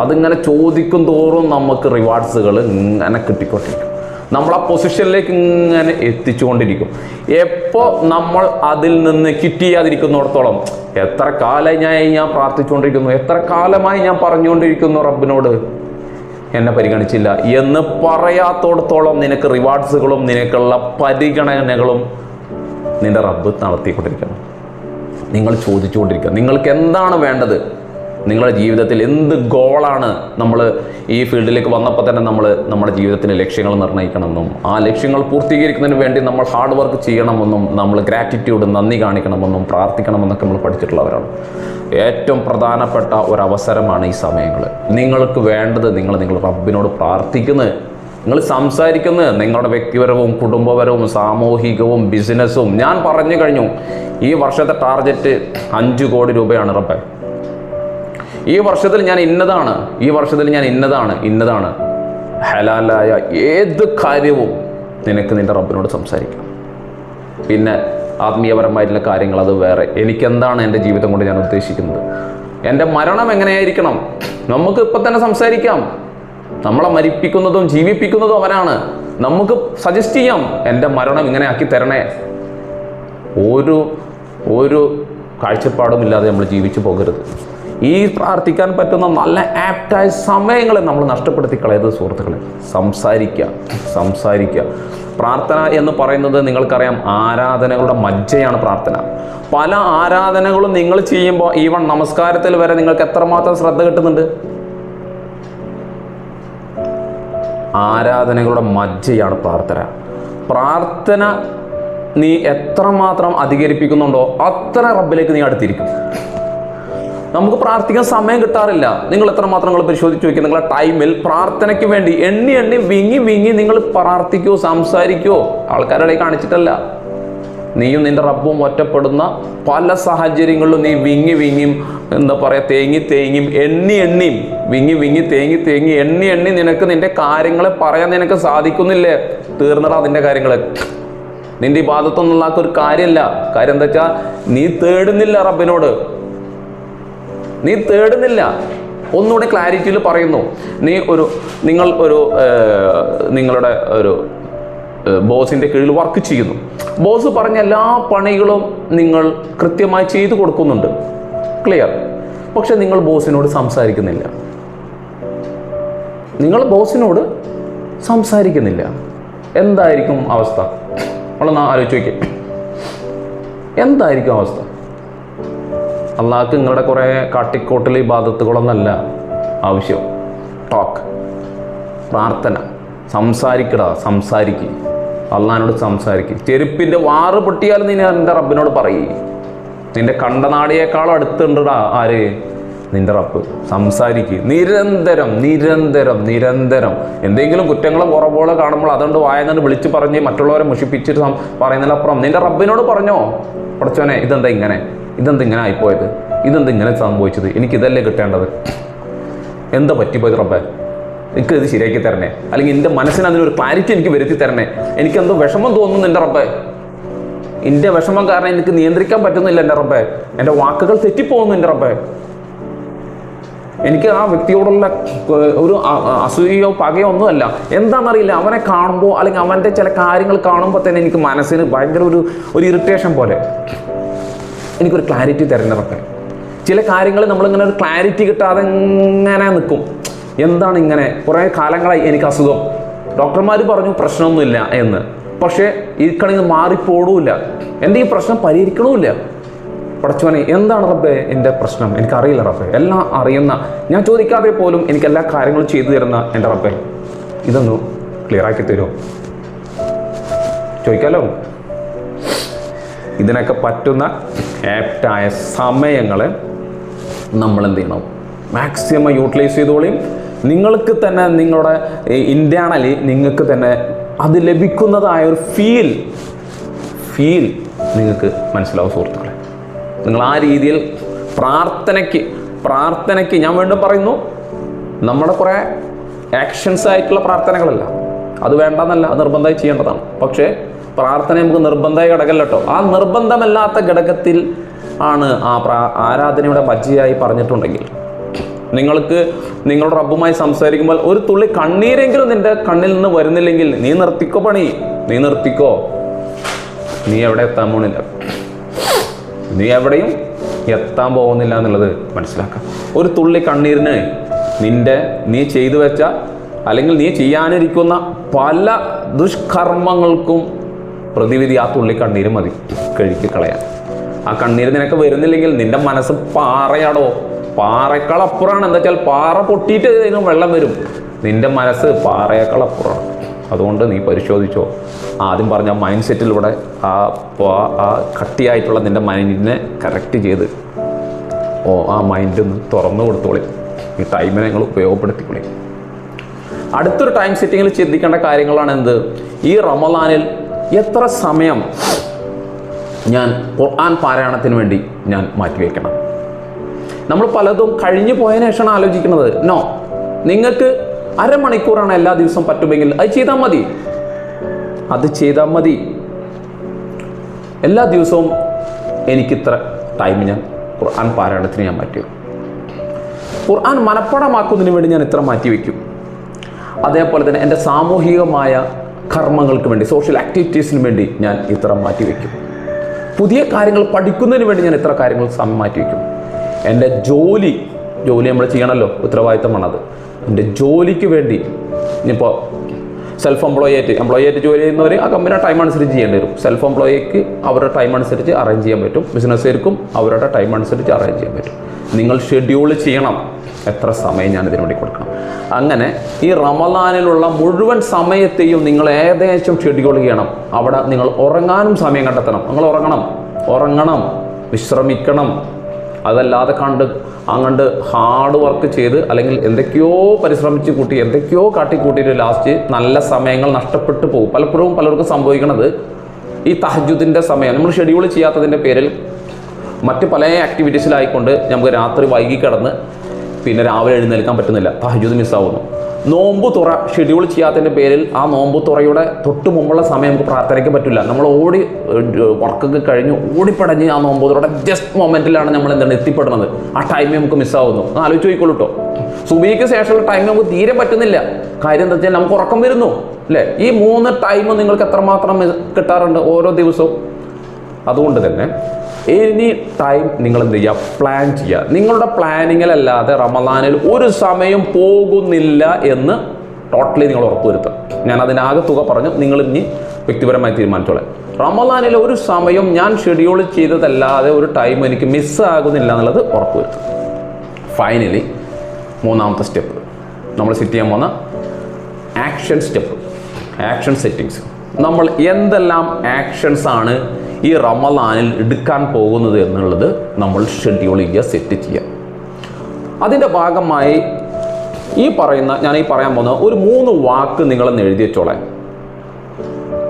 അതിങ്ങനെ ചോദിക്കും തോറും നമുക്ക് റിവാർഡ്സുകൾ ഇങ്ങനെ കിട്ടിക്കൊണ്ടിരിക്കും. നമ്മൾ ആ പൊസിഷനിലേക്ക് ഇങ്ങനെ എത്തിച്ചുകൊണ്ടിരിക്കും. എപ്പോൾ നമ്മൾ അതിൽ നിന്ന് കിട്ടിയാതിരിക്കുന്നിടത്തോളം, എത്ര കാലമായി ഞാൻ പ്രാർത്ഥിച്ചുകൊണ്ടിരിക്കുന്നു, എത്ര കാലമായി ഞാൻ പറഞ്ഞുകൊണ്ടിരിക്കുന്നു റബ്ബിനോട്, എന്നെ പരിഗണിച്ചില്ല എന്ന് പറയാത്തോടത്തോളം നിനക്ക് റിവാർഡ്സുകളും നിനക്കുള്ള പരിഗണനകളും നിന്റെ റബ്ബ് നടത്തിക്കൊണ്ടിരിക്കണം. നിങ്ങൾ ചോദിച്ചുകൊണ്ടിരിക്കുക, നിങ്ങൾക്ക് എന്താണ് വേണ്ടത്, നിങ്ങളുടെ ജീവിതത്തിൽ എന്ത് ഗോളാണ്. നമ്മൾ ഈ ഫീൽഡിലേക്ക് വന്നപ്പോൾ തന്നെ നമ്മൾ നമ്മുടെ ജീവിതത്തിന് ലക്ഷ്യങ്ങൾ നിർണ്ണയിക്കണമെന്നും ആ ലക്ഷ്യങ്ങൾ പൂർത്തീകരിക്കുന്നതിന് വേണ്ടി നമ്മൾ ഹാർഡ് വർക്ക് ചെയ്യണമെന്നും നമ്മൾ ഗ്രാറ്റിറ്റ്യൂഡ്, നന്ദി കാണിക്കണമെന്നും പ്രാർത്ഥിക്കണമെന്നൊക്കെ നമ്മൾ പഠിച്ചിട്ടുള്ളവരാണ്. ഏറ്റവും പ്രധാനപ്പെട്ട ഒരവസരമാണ് ഈ സമയങ്ങൾ. നിങ്ങൾക്ക് വേണ്ടത് നിങ്ങൾ റബ്ബിനോട് പ്രാർത്ഥിക്കുന്നത്, നിങ്ങൾ സംസാരിക്കുന്നത്, നിങ്ങളുടെ വ്യക്തിപരവും കുടുംബപരവും സാമൂഹികവും ബിസിനസ്സും. ഞാൻ പറഞ്ഞു കഴിഞ്ഞു, ഈ വർഷത്തെ ടാർഗറ്റ് 5 കോടി രൂപയാണ് റബ്ബേ. ഈ വർഷത്തിൽ ഞാൻ ഇന്നതാണ്, ഈ വർഷത്തിൽ ഞാൻ ഇന്നതാണ്. ഹലാലായ ഏത് കാര്യവും നിനക്ക് നിൻ്റെ റബ്ബിനോട് സംസാരിക്കാം. പിന്നെ ആത്മീയപരമായിട്ടുള്ള കാര്യങ്ങൾ അത് വേറെ. എനിക്കെന്താണ് എൻ്റെ ജീവിതം കൊണ്ട് ഞാൻ ഉദ്ദേശിക്കുന്നത്, എൻ്റെ മരണം എങ്ങനെയായിരിക്കണം, നമുക്ക് ഇപ്പം തന്നെ സംസാരിക്കാം. നമ്മളെ മരിപ്പിക്കുന്നതും ജീവിപ്പിക്കുന്നതും അവനാണ്. നമുക്ക് സജസ്റ്റ് ചെയ്യാം, എൻ്റെ മരണം ഇങ്ങനെ ആക്കി തരണേ. ഒരു കാഴ്ചപ്പാടുമില്ലാതെ നമ്മൾ ജീവിച്ചു പോകരുത്. ഈ പ്രാർത്ഥിക്കാൻ പറ്റുന്ന നല്ല ആപ്റ്റായ സമയങ്ങളെ നമ്മൾ നഷ്ടപ്പെടുത്തി കളയരുത് സുഹൃത്തുക്കളെ. സംസാരിക്കുക. പ്രാർത്ഥന എന്ന് പറയുന്നത് നിങ്ങൾക്കറിയാം, ആരാധനകളുടെ മജ്ജയാണ് പ്രാർത്ഥന. പല ആരാധനകളും നിങ്ങൾ ചെയ്യുമ്പോൾ, ഈവൻ നമസ്കാരത്തിൽ വരെ നിങ്ങൾക്ക് എത്രമാത്രം ശ്രദ്ധ കിട്ടുന്നുണ്ട്. ആരാധനകളുടെ മജ്ജയാണ് പ്രാർത്ഥന. നീ എത്രമാത്രം അധികരിപ്പിക്കുന്നുണ്ടോ അത്ര റബ്ബിലേക്ക് നീ അടുത്തിരിക്കും. നമുക്ക് പ്രാർത്ഥിക്കാൻ സമയം കിട്ടാറില്ല. നിങ്ങൾ എത്രമാത്രം നിങ്ങൾ പരിശോധിച്ച് നോക്കി, നിങ്ങളുടെ ടൈമിൽ പ്രാർത്ഥനയ്ക്ക് വേണ്ടി എണ്ണി വിങ്ങി നിങ്ങൾ പ്രാർത്ഥിക്കുമോ, സംസാരിക്കുമോ? ആൾക്കാരുടെ കാണിച്ചിട്ടല്ല. നീയും നിന്റെ റബ്ബും ഒറ്റപ്പെടുന്ന പല സാഹചര്യങ്ങളിലും നീ വിങ്ങിയും എന്താ പറയുക, തേങ്ങിയും എണ്ണി നിനക്ക് നിന്റെ കാര്യങ്ങളെ പറയാൻ നിനക്ക് സാധിക്കുന്നില്ലേ? തീർന്നടാ നിന്റെ കാര്യങ്ങൾ. നിന്റെ ഇബാദത്തൊന്നുള്ള ഒരു കാര്യമല്ല. കാര്യം എന്താ വെച്ചാൽ നീ തേടുന്നില്ല റബ്ബിനോട്, നീ തേടുന്നില്ല. ഒന്നുകൂടെ ക്ലാരിറ്റിയിൽ പറയുന്നു, നിങ്ങൾ നിങ്ങളുടെ ഒരു ബോസിൻ്റെ കീഴിൽ വർക്ക് ചെയ്യുന്നു. ബോസ് പറഞ്ഞ എല്ലാ പണികളും നിങ്ങൾ കൃത്യമായി ചെയ്തു കൊടുക്കുന്നുണ്ട്, ക്ലിയർ. പക്ഷെ നിങ്ങൾ ബോസിനോട് സംസാരിക്കുന്നില്ല. എന്തായിരിക്കും അവസ്ഥ? നമ്മളൊന്ന് ആലോചിച്ച് നോക്കി, എന്തായിരിക്കും അവസ്ഥ? അള്ളാഹ്ക്ക് നിങ്ങളുടെ കുറേ കാട്ടിക്കോട്ടൽ ഇബാദത്തുകളൊന്നല്ല ആവശ്യം. പ്രാർത്ഥന. സംസാരിക്കുക. അള്ളാഹിനോട് സംസാരിക്കുക. ചെരുപ്പിൻ്റെ വാറ് പൊട്ടിയാലും നീ നിൻ്റെ റബ്ബിനോട് പറയും. നിൻ്റെ കണ്ടനാടിയേക്കാൾ അടുത്തുണ്ടടാ ആര്? നിൻ്റെ റബ്ബ്. സംസാരിക്കുക. നിരന്തരം എന്തെങ്കിലും കുറ്റങ്ങളും കുറവുകളോ കാണുമ്പോൾ അതുകൊണ്ട് വായനോട് വിളിച്ച് പറഞ്ഞ് മറ്റുള്ളവരെ മുഷിപ്പിച്ചിട്ട് പറയുന്നതിലപ്പുറം നിൻ്റെ റബ്ബിനോട് പറഞ്ഞോ, പടച്ചോനെ ഇതെന്താ ഇങ്ങനെ ആയിപ്പോയത്, ഇതെന്താ ഇങ്ങനെ സംഭവിച്ചത്, എനിക്കിതല്ലേ കിട്ടേണ്ടത്, എന്താ പറ്റിപ്പോയത് റബ്ബേ, എനിക്കിത് ശരിയാക്കി തരണേ, അല്ലെങ്കിൽ എൻ്റെ മനസ്സിന് അതിനൊരു ക്ലാരിറ്റി എനിക്ക് വരുത്തി തരണേ, എനിക്കെന്തോ വിഷമം തോന്നുന്നു എൻ്റെ റബ്ബേ, എൻ്റെ വിഷമം കാരണം എനിക്ക് നിയന്ത്രിക്കാൻ പറ്റുന്നില്ല എൻ്റെ റബ്ബേ, എൻ്റെ വാക്കുകൾ തെറ്റിപ്പോകുന്നു എൻ്റെ റബ്ബേ, എനിക്ക് ആ വ്യക്തിയോടുള്ള ഒരു അസൂയയോ പകയോ ഒന്നുമല്ല, എന്താണെന്നറിയില്ല, അവനെ കാണുമ്പോൾ അല്ലെങ്കിൽ അവൻ്റെ ചില കാര്യങ്ങൾ കാണുമ്പോൾ തന്നെ എനിക്ക് മനസ്സിന് ഭയങ്കര ഒരു ഇറിറ്റേഷൻ പോലെ, എനിക്കൊരു ക്ലാരിറ്റി തരുന്നതൊക്കെ. ചില കാര്യങ്ങൾ നമ്മളിങ്ങനെ ഒരു ക്ലാരിറ്റി കിട്ടാതെ ഇങ്ങനെ നിൽക്കും. എന്താണ് ഇങ്ങനെ? കുറേ കാലങ്ങളായി എനിക്ക് അസുഖം, ഡോക്ടർമാർ പറഞ്ഞു പ്രശ്നമൊന്നുമില്ല എന്ന്, പക്ഷേ ഈ കണിന്ന് മാറിപ്പോടില്ല, എൻ്റെ ഈ പ്രശ്നം പരിഹരിക്കണമില്ല. പടച്ചോനെ എന്താണ് റബ്ബേ എൻ്റെ പ്രശ്നം? എനിക്കറിയില്ല റബ്ബേ, എല്ലാം അറിയുന്ന, ഞാൻ ചോദിക്കാതെ പോലും എനിക്ക് എല്ലാ കാര്യങ്ങളും ചെയ്തു തരുന്ന എൻ്റെ റബ്ബേ, ഇതൊന്ന് ക്ലിയർ ആക്കി തരുമോ? ചോദിക്കാമല്ലോ. ഇതിനൊക്കെ പറ്റുന്ന ആപ്റ്റായ സമയങ്ങളെ നമ്മൾ എന്ത് ചെയ്യണം? മാക്സിമം യൂട്ടിലൈസ് ചെയ്തോളിയും. നിങ്ങൾക്ക് തന്നെ നിങ്ങളുടെ ഇൻറ്റേർണലി നിങ്ങൾക്ക് തന്നെ അത് ലഭിക്കുന്നതായ ഒരു ഫീൽ നിങ്ങൾക്ക് മനസ്സിലാവും സുഹൃത്തുക്കളെ. നിങ്ങൾ ആ രീതിയിൽ പ്രാർത്ഥനയ്ക്ക് ഞാൻ വീണ്ടും പറയുന്നു, നമ്മുടെ കുറേ ആക്ഷൻസ് ആയിട്ടുള്ള പ്രാർത്ഥനകളല്ല, അത് വേണ്ടെന്നല്ല, അത് നിർബന്ധമായി ചെയ്യേണ്ടതാണ്. പക്ഷേ പ്രാർത്ഥന നമുക്ക് നിർബന്ധമായി ഘടകമല്ല കേട്ടോ. ആ നിർബന്ധമല്ലാത്ത ഘടകത്തിൽ ആണ് ആരാധനയുടെ മജ്ജയായി പറഞ്ഞിട്ടുണ്ടെങ്കിൽ, നിങ്ങൾക്ക് നിങ്ങളുടെ റബ്ബുമായി സംസാരിക്കുമ്പോൾ ഒരു തുള്ളി കണ്ണീരെങ്കിലും നിന്റെ കണ്ണിൽ നിന്ന് വരുന്നില്ലെങ്കിൽ നീ നിർത്തിക്കോ പണി, നീ നിർത്തിക്കോ. നീ എവിടെ എത്താൻ പോകുന്നില്ല, നീ എവിടെയും എത്താൻ പോകുന്നില്ല എന്നുള്ളത് മനസ്സിലാക്കാം. ഒരു തുള്ളി കണ്ണീരിന് നീ ചെയ്തു വെച്ച അല്ലെങ്കിൽ നീ ചെയ്യാനിരിക്കുന്ന പല ദുഷ്കർമ്മങ്ങൾക്കും പ്രതിവിധി ആ തുള്ളി കണ്ണീര് മതി കഴുകി കളയാൻ. ആ കണ്ണീര് നിനക്ക് വരുന്നില്ലെങ്കിൽ നിന്റെ മനസ്സ് പാറയാടോ, പാറക്കളപ്പുറമാണ്. എന്താ വെച്ചാൽ പാറ പൊട്ടിയിട്ട് ഇതിന് വെള്ളം വരും, നിന്റെ മനസ്സ് പാറയേക്കാളപ്പുറമാണ്. അതുകൊണ്ട് നീ പരിശോധിച്ചോ. ആദ്യം പറഞ്ഞ മൈൻഡ് സെറ്റിലൂടെ ആ കട്ടിയായിട്ടുള്ള നിന്റെ മൈൻഡിനെ കറക്റ്റ് ചെയ്ത് ആ മൈൻഡ് ഒന്ന് തുറന്നു കൊടുത്തോളി. ഈ ടൈമിനെ നിങ്ങൾ ഉപയോഗപ്പെടുത്തിക്കൊള്ളി. അടുത്തൊരു ടൈം സെറ്റിങ്ങിൽ ചിന്തിക്കേണ്ട കാര്യങ്ങളാണ് എന്ത്? ഈ റമളാനിൽ എത്ര സമയം ഞാൻ ഖുർആൻ പാരായണത്തിന് വേണ്ടി ഞാൻ മാറ്റിവെക്കണം? നമ്മൾ പലതും കഴിഞ്ഞു പോയതിനു ശേഷമാണ് ആലോചിക്കുന്നത്. നോ, നിങ്ങൾക്ക് അരമണിക്കൂറാണ് എല്ലാ ദിവസവും പറ്റുമെങ്കിൽ അത് ചെയ്താൽ മതി. എല്ലാ ദിവസവും എനിക്കിത്ര ടൈം ഞാൻ ഖുർആൻ പാരായണത്തിന് ഞാൻ മാറ്റിവെക്കും. ഖുർആൻ മനഃപ്പാഠമാക്കുന്നതിന് വേണ്ടി ഞാൻ ഇത്ര മാറ്റിവെക്കും. അതേപോലെ തന്നെ എൻ്റെ സാമൂഹികമായ കർമ്മങ്ങൾക്ക് വേണ്ടി, സോഷ്യൽ ആക്ടിവിറ്റീസിന് വേണ്ടി ഞാൻ ഇത്ര മാറ്റിവെക്കും. പുതിയ കാര്യങ്ങൾ പഠിക്കുന്നതിന് വേണ്ടി ഞാൻ ഇത്ര കാര്യങ്ങൾ സമയം മാറ്റിവെക്കും. എൻ്റെ ജോലി നമ്മൾ ചെയ്യണമല്ലോ, ഉത്തരവാദിത്തമാണത്. എൻ്റെ ജോലിക്ക് വേണ്ടി ഇനിയിപ്പോൾ സെൽഫ് എംപ്ലോയായിട്ട് ജോലി ചെയ്യുന്നവർ ആ കമ്പനിയുടെ ടൈം അനുസരിച്ച് ചെയ്യേണ്ടി വരും. സെൽഫ് എംപ്ലോയിക്ക് അവരുടെ ടൈം അനുസരിച്ച് അറേഞ്ച് ചെയ്യാൻ പറ്റും, ബിസിനസ്സുകാർക്കും അവരുടെ ടൈം അനുസരിച്ച് അറേഞ്ച് ചെയ്യാൻ പറ്റും. നിങ്ങൾ ഷെഡ്യൂൾ ചെയ്യണം, എത്ര സമയം ഞാൻ ഇതിനു വേണ്ടി കൊടുക്കണം. അങ്ങനെ ഈ റമളാനിലുള്ള മുഴുവൻ സമയത്തെയും നിങ്ങൾ ഏകദേശം ഷെഡ്യൂൾ ചെയ്യണം. അവിടെ നിങ്ങൾ ഉറങ്ങാനും സമയം കണ്ടെത്തണം. നിങ്ങൾ ഉറങ്ങണം, വിശ്രമിക്കണം. അതല്ലാതെ അങ്ങോട്ട് ഹാർഡ് വർക്ക് ചെയ്ത് അല്ലെങ്കിൽ എന്തൊക്കെയോ പരിശ്രമിച്ച് കൂട്ടി എന്തൊക്കെയോ കാട്ടിക്കൂട്ടിയിട്ട് ലാസ്റ്റ് നല്ല സമയങ്ങൾ നഷ്ടപ്പെട്ടു പോകും. പലർക്കും സംഭവിക്കുന്നത് ഈ തഹജ്ജുദിൻ്റെ സമയം നമ്മൾ ഷെഡ്യൂൾ ചെയ്യാത്തതിൻ്റെ പേരിൽ മറ്റ് പല ആക്ടിവിറ്റീസിലായിക്കൊണ്ട് നമുക്ക് രാത്രി വൈകി കിടന്ന് പിന്നെ രാവിലെ എഴുന്നേൽക്കാൻ പറ്റുന്നില്ല, തഹജ്ജുദ് മിസ്സാവുന്നു. നോമ്പ് തുറ ഷെഡ്യൂൾ ചെയ്യാത്തതിൻ്റെ പേരിൽ ആ നോമ്പ് തുറയുടെ തൊട്ട് മുമ്പുള്ള സമയം നമുക്ക് പ്രാർത്ഥനയ്ക്ക് പറ്റില്ല. നമ്മൾ വർക്കൊക്കെ കഴിഞ്ഞ് ഓടിപ്പടഞ്ഞ് ആ നോമ്പ് തുറയുടെ ജസ്റ്റ് മൊമെൻറ്റിലാണ് നമ്മൾ എത്തിപ്പെടുന്നത്. ആ ടൈം നമുക്ക് മിസ്സാവുന്നു. ആലോചിച്ച് പോയിക്കോളൂ കേട്ടോ. സുബഹിക്ക് ശേഷമുള്ള ടൈം നമുക്ക് തീരെ പറ്റുന്നില്ല. കാര്യം എന്താ വെച്ചാൽ നമുക്ക് ഉറക്കം വരുന്നു അല്ലേ? ഈ 3 ടൈം നിങ്ങൾക്ക് എത്രമാത്രം കിട്ടാറുണ്ട് ഓരോ ദിവസവും? അതുകൊണ്ട് തന്നെ എനി ടൈം നിങ്ങൾ എന്ത് ചെയ്യുക, പ്ലാൻ ചെയ്യുക. നിങ്ങളുടെ പ്ലാനിങ്ങിലല്ലാതെ റമളാനിൽ ഒരു സമയം പോകുന്നില്ല എന്ന് ടോട്ടലി നിങ്ങൾ ഉറപ്പുവരുത്തുക. ഞാൻ അതിനാകെ തുക പറഞ്ഞു, നിങ്ങൾ ഇനി വ്യക്തിപരമായി തീരുമാനിച്ചോളാം. റമളാനിൽ ഒരു സമയം ഞാൻ ഷെഡ്യൂൾ ചെയ്തതല്ലാതെ ഒരു ടൈം എനിക്ക് മിസ്സാകുന്നില്ല എന്നുള്ളത് ഉറപ്പുവരുത്തുക. ഫൈനലി 3ാമത്തെ സ്റ്റെപ്പ് നമ്മൾ സെറ്റ് ചെയ്യാൻ പോകുന്ന ആക്ഷൻ സെറ്റിങ്സ്. നമ്മൾ എന്തെല്ലാം ആക്ഷൻസ് ആണ് ഈ റമളാനിൽ എടുക്കാൻ പോകുന്നത് എന്നുള്ളത് നമ്മൾ ഷെഡ്യൂൾ ചെയ്യുക, സെറ്റ് ചെയ്യുക. അതിൻ്റെ ഭാഗമായി ഞാൻ ഈ പറയാൻ പോകുന്ന ഒരു 3 വാക്ക് നിങ്ങളെന്ന് എഴുതി വെച്ചോളാം.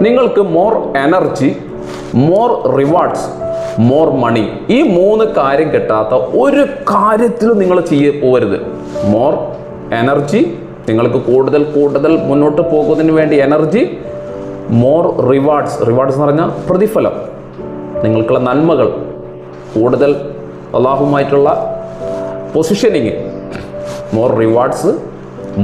നിങ്ങൾക്ക് more energy, more rewards, more money. ഈ 3 കാര്യം കിട്ടാത്ത ഒരു കാര്യത്തിലും നിങ്ങൾ പോകരുത്. മോർ എനർജി, നിങ്ങൾക്ക് കൂടുതൽ മുന്നോട്ട് പോകുന്നതിന് വേണ്ടി എനർജി. മോർ റിവാർഡ്സ് എന്ന് പറഞ്ഞാൽ പ്രതിഫലം, നിങ്ങൾക്കുള്ള നന്മകൾ, കൂടുതൽ അല്ലാഹുവുമായിട്ടുള്ള positioning. More rewards,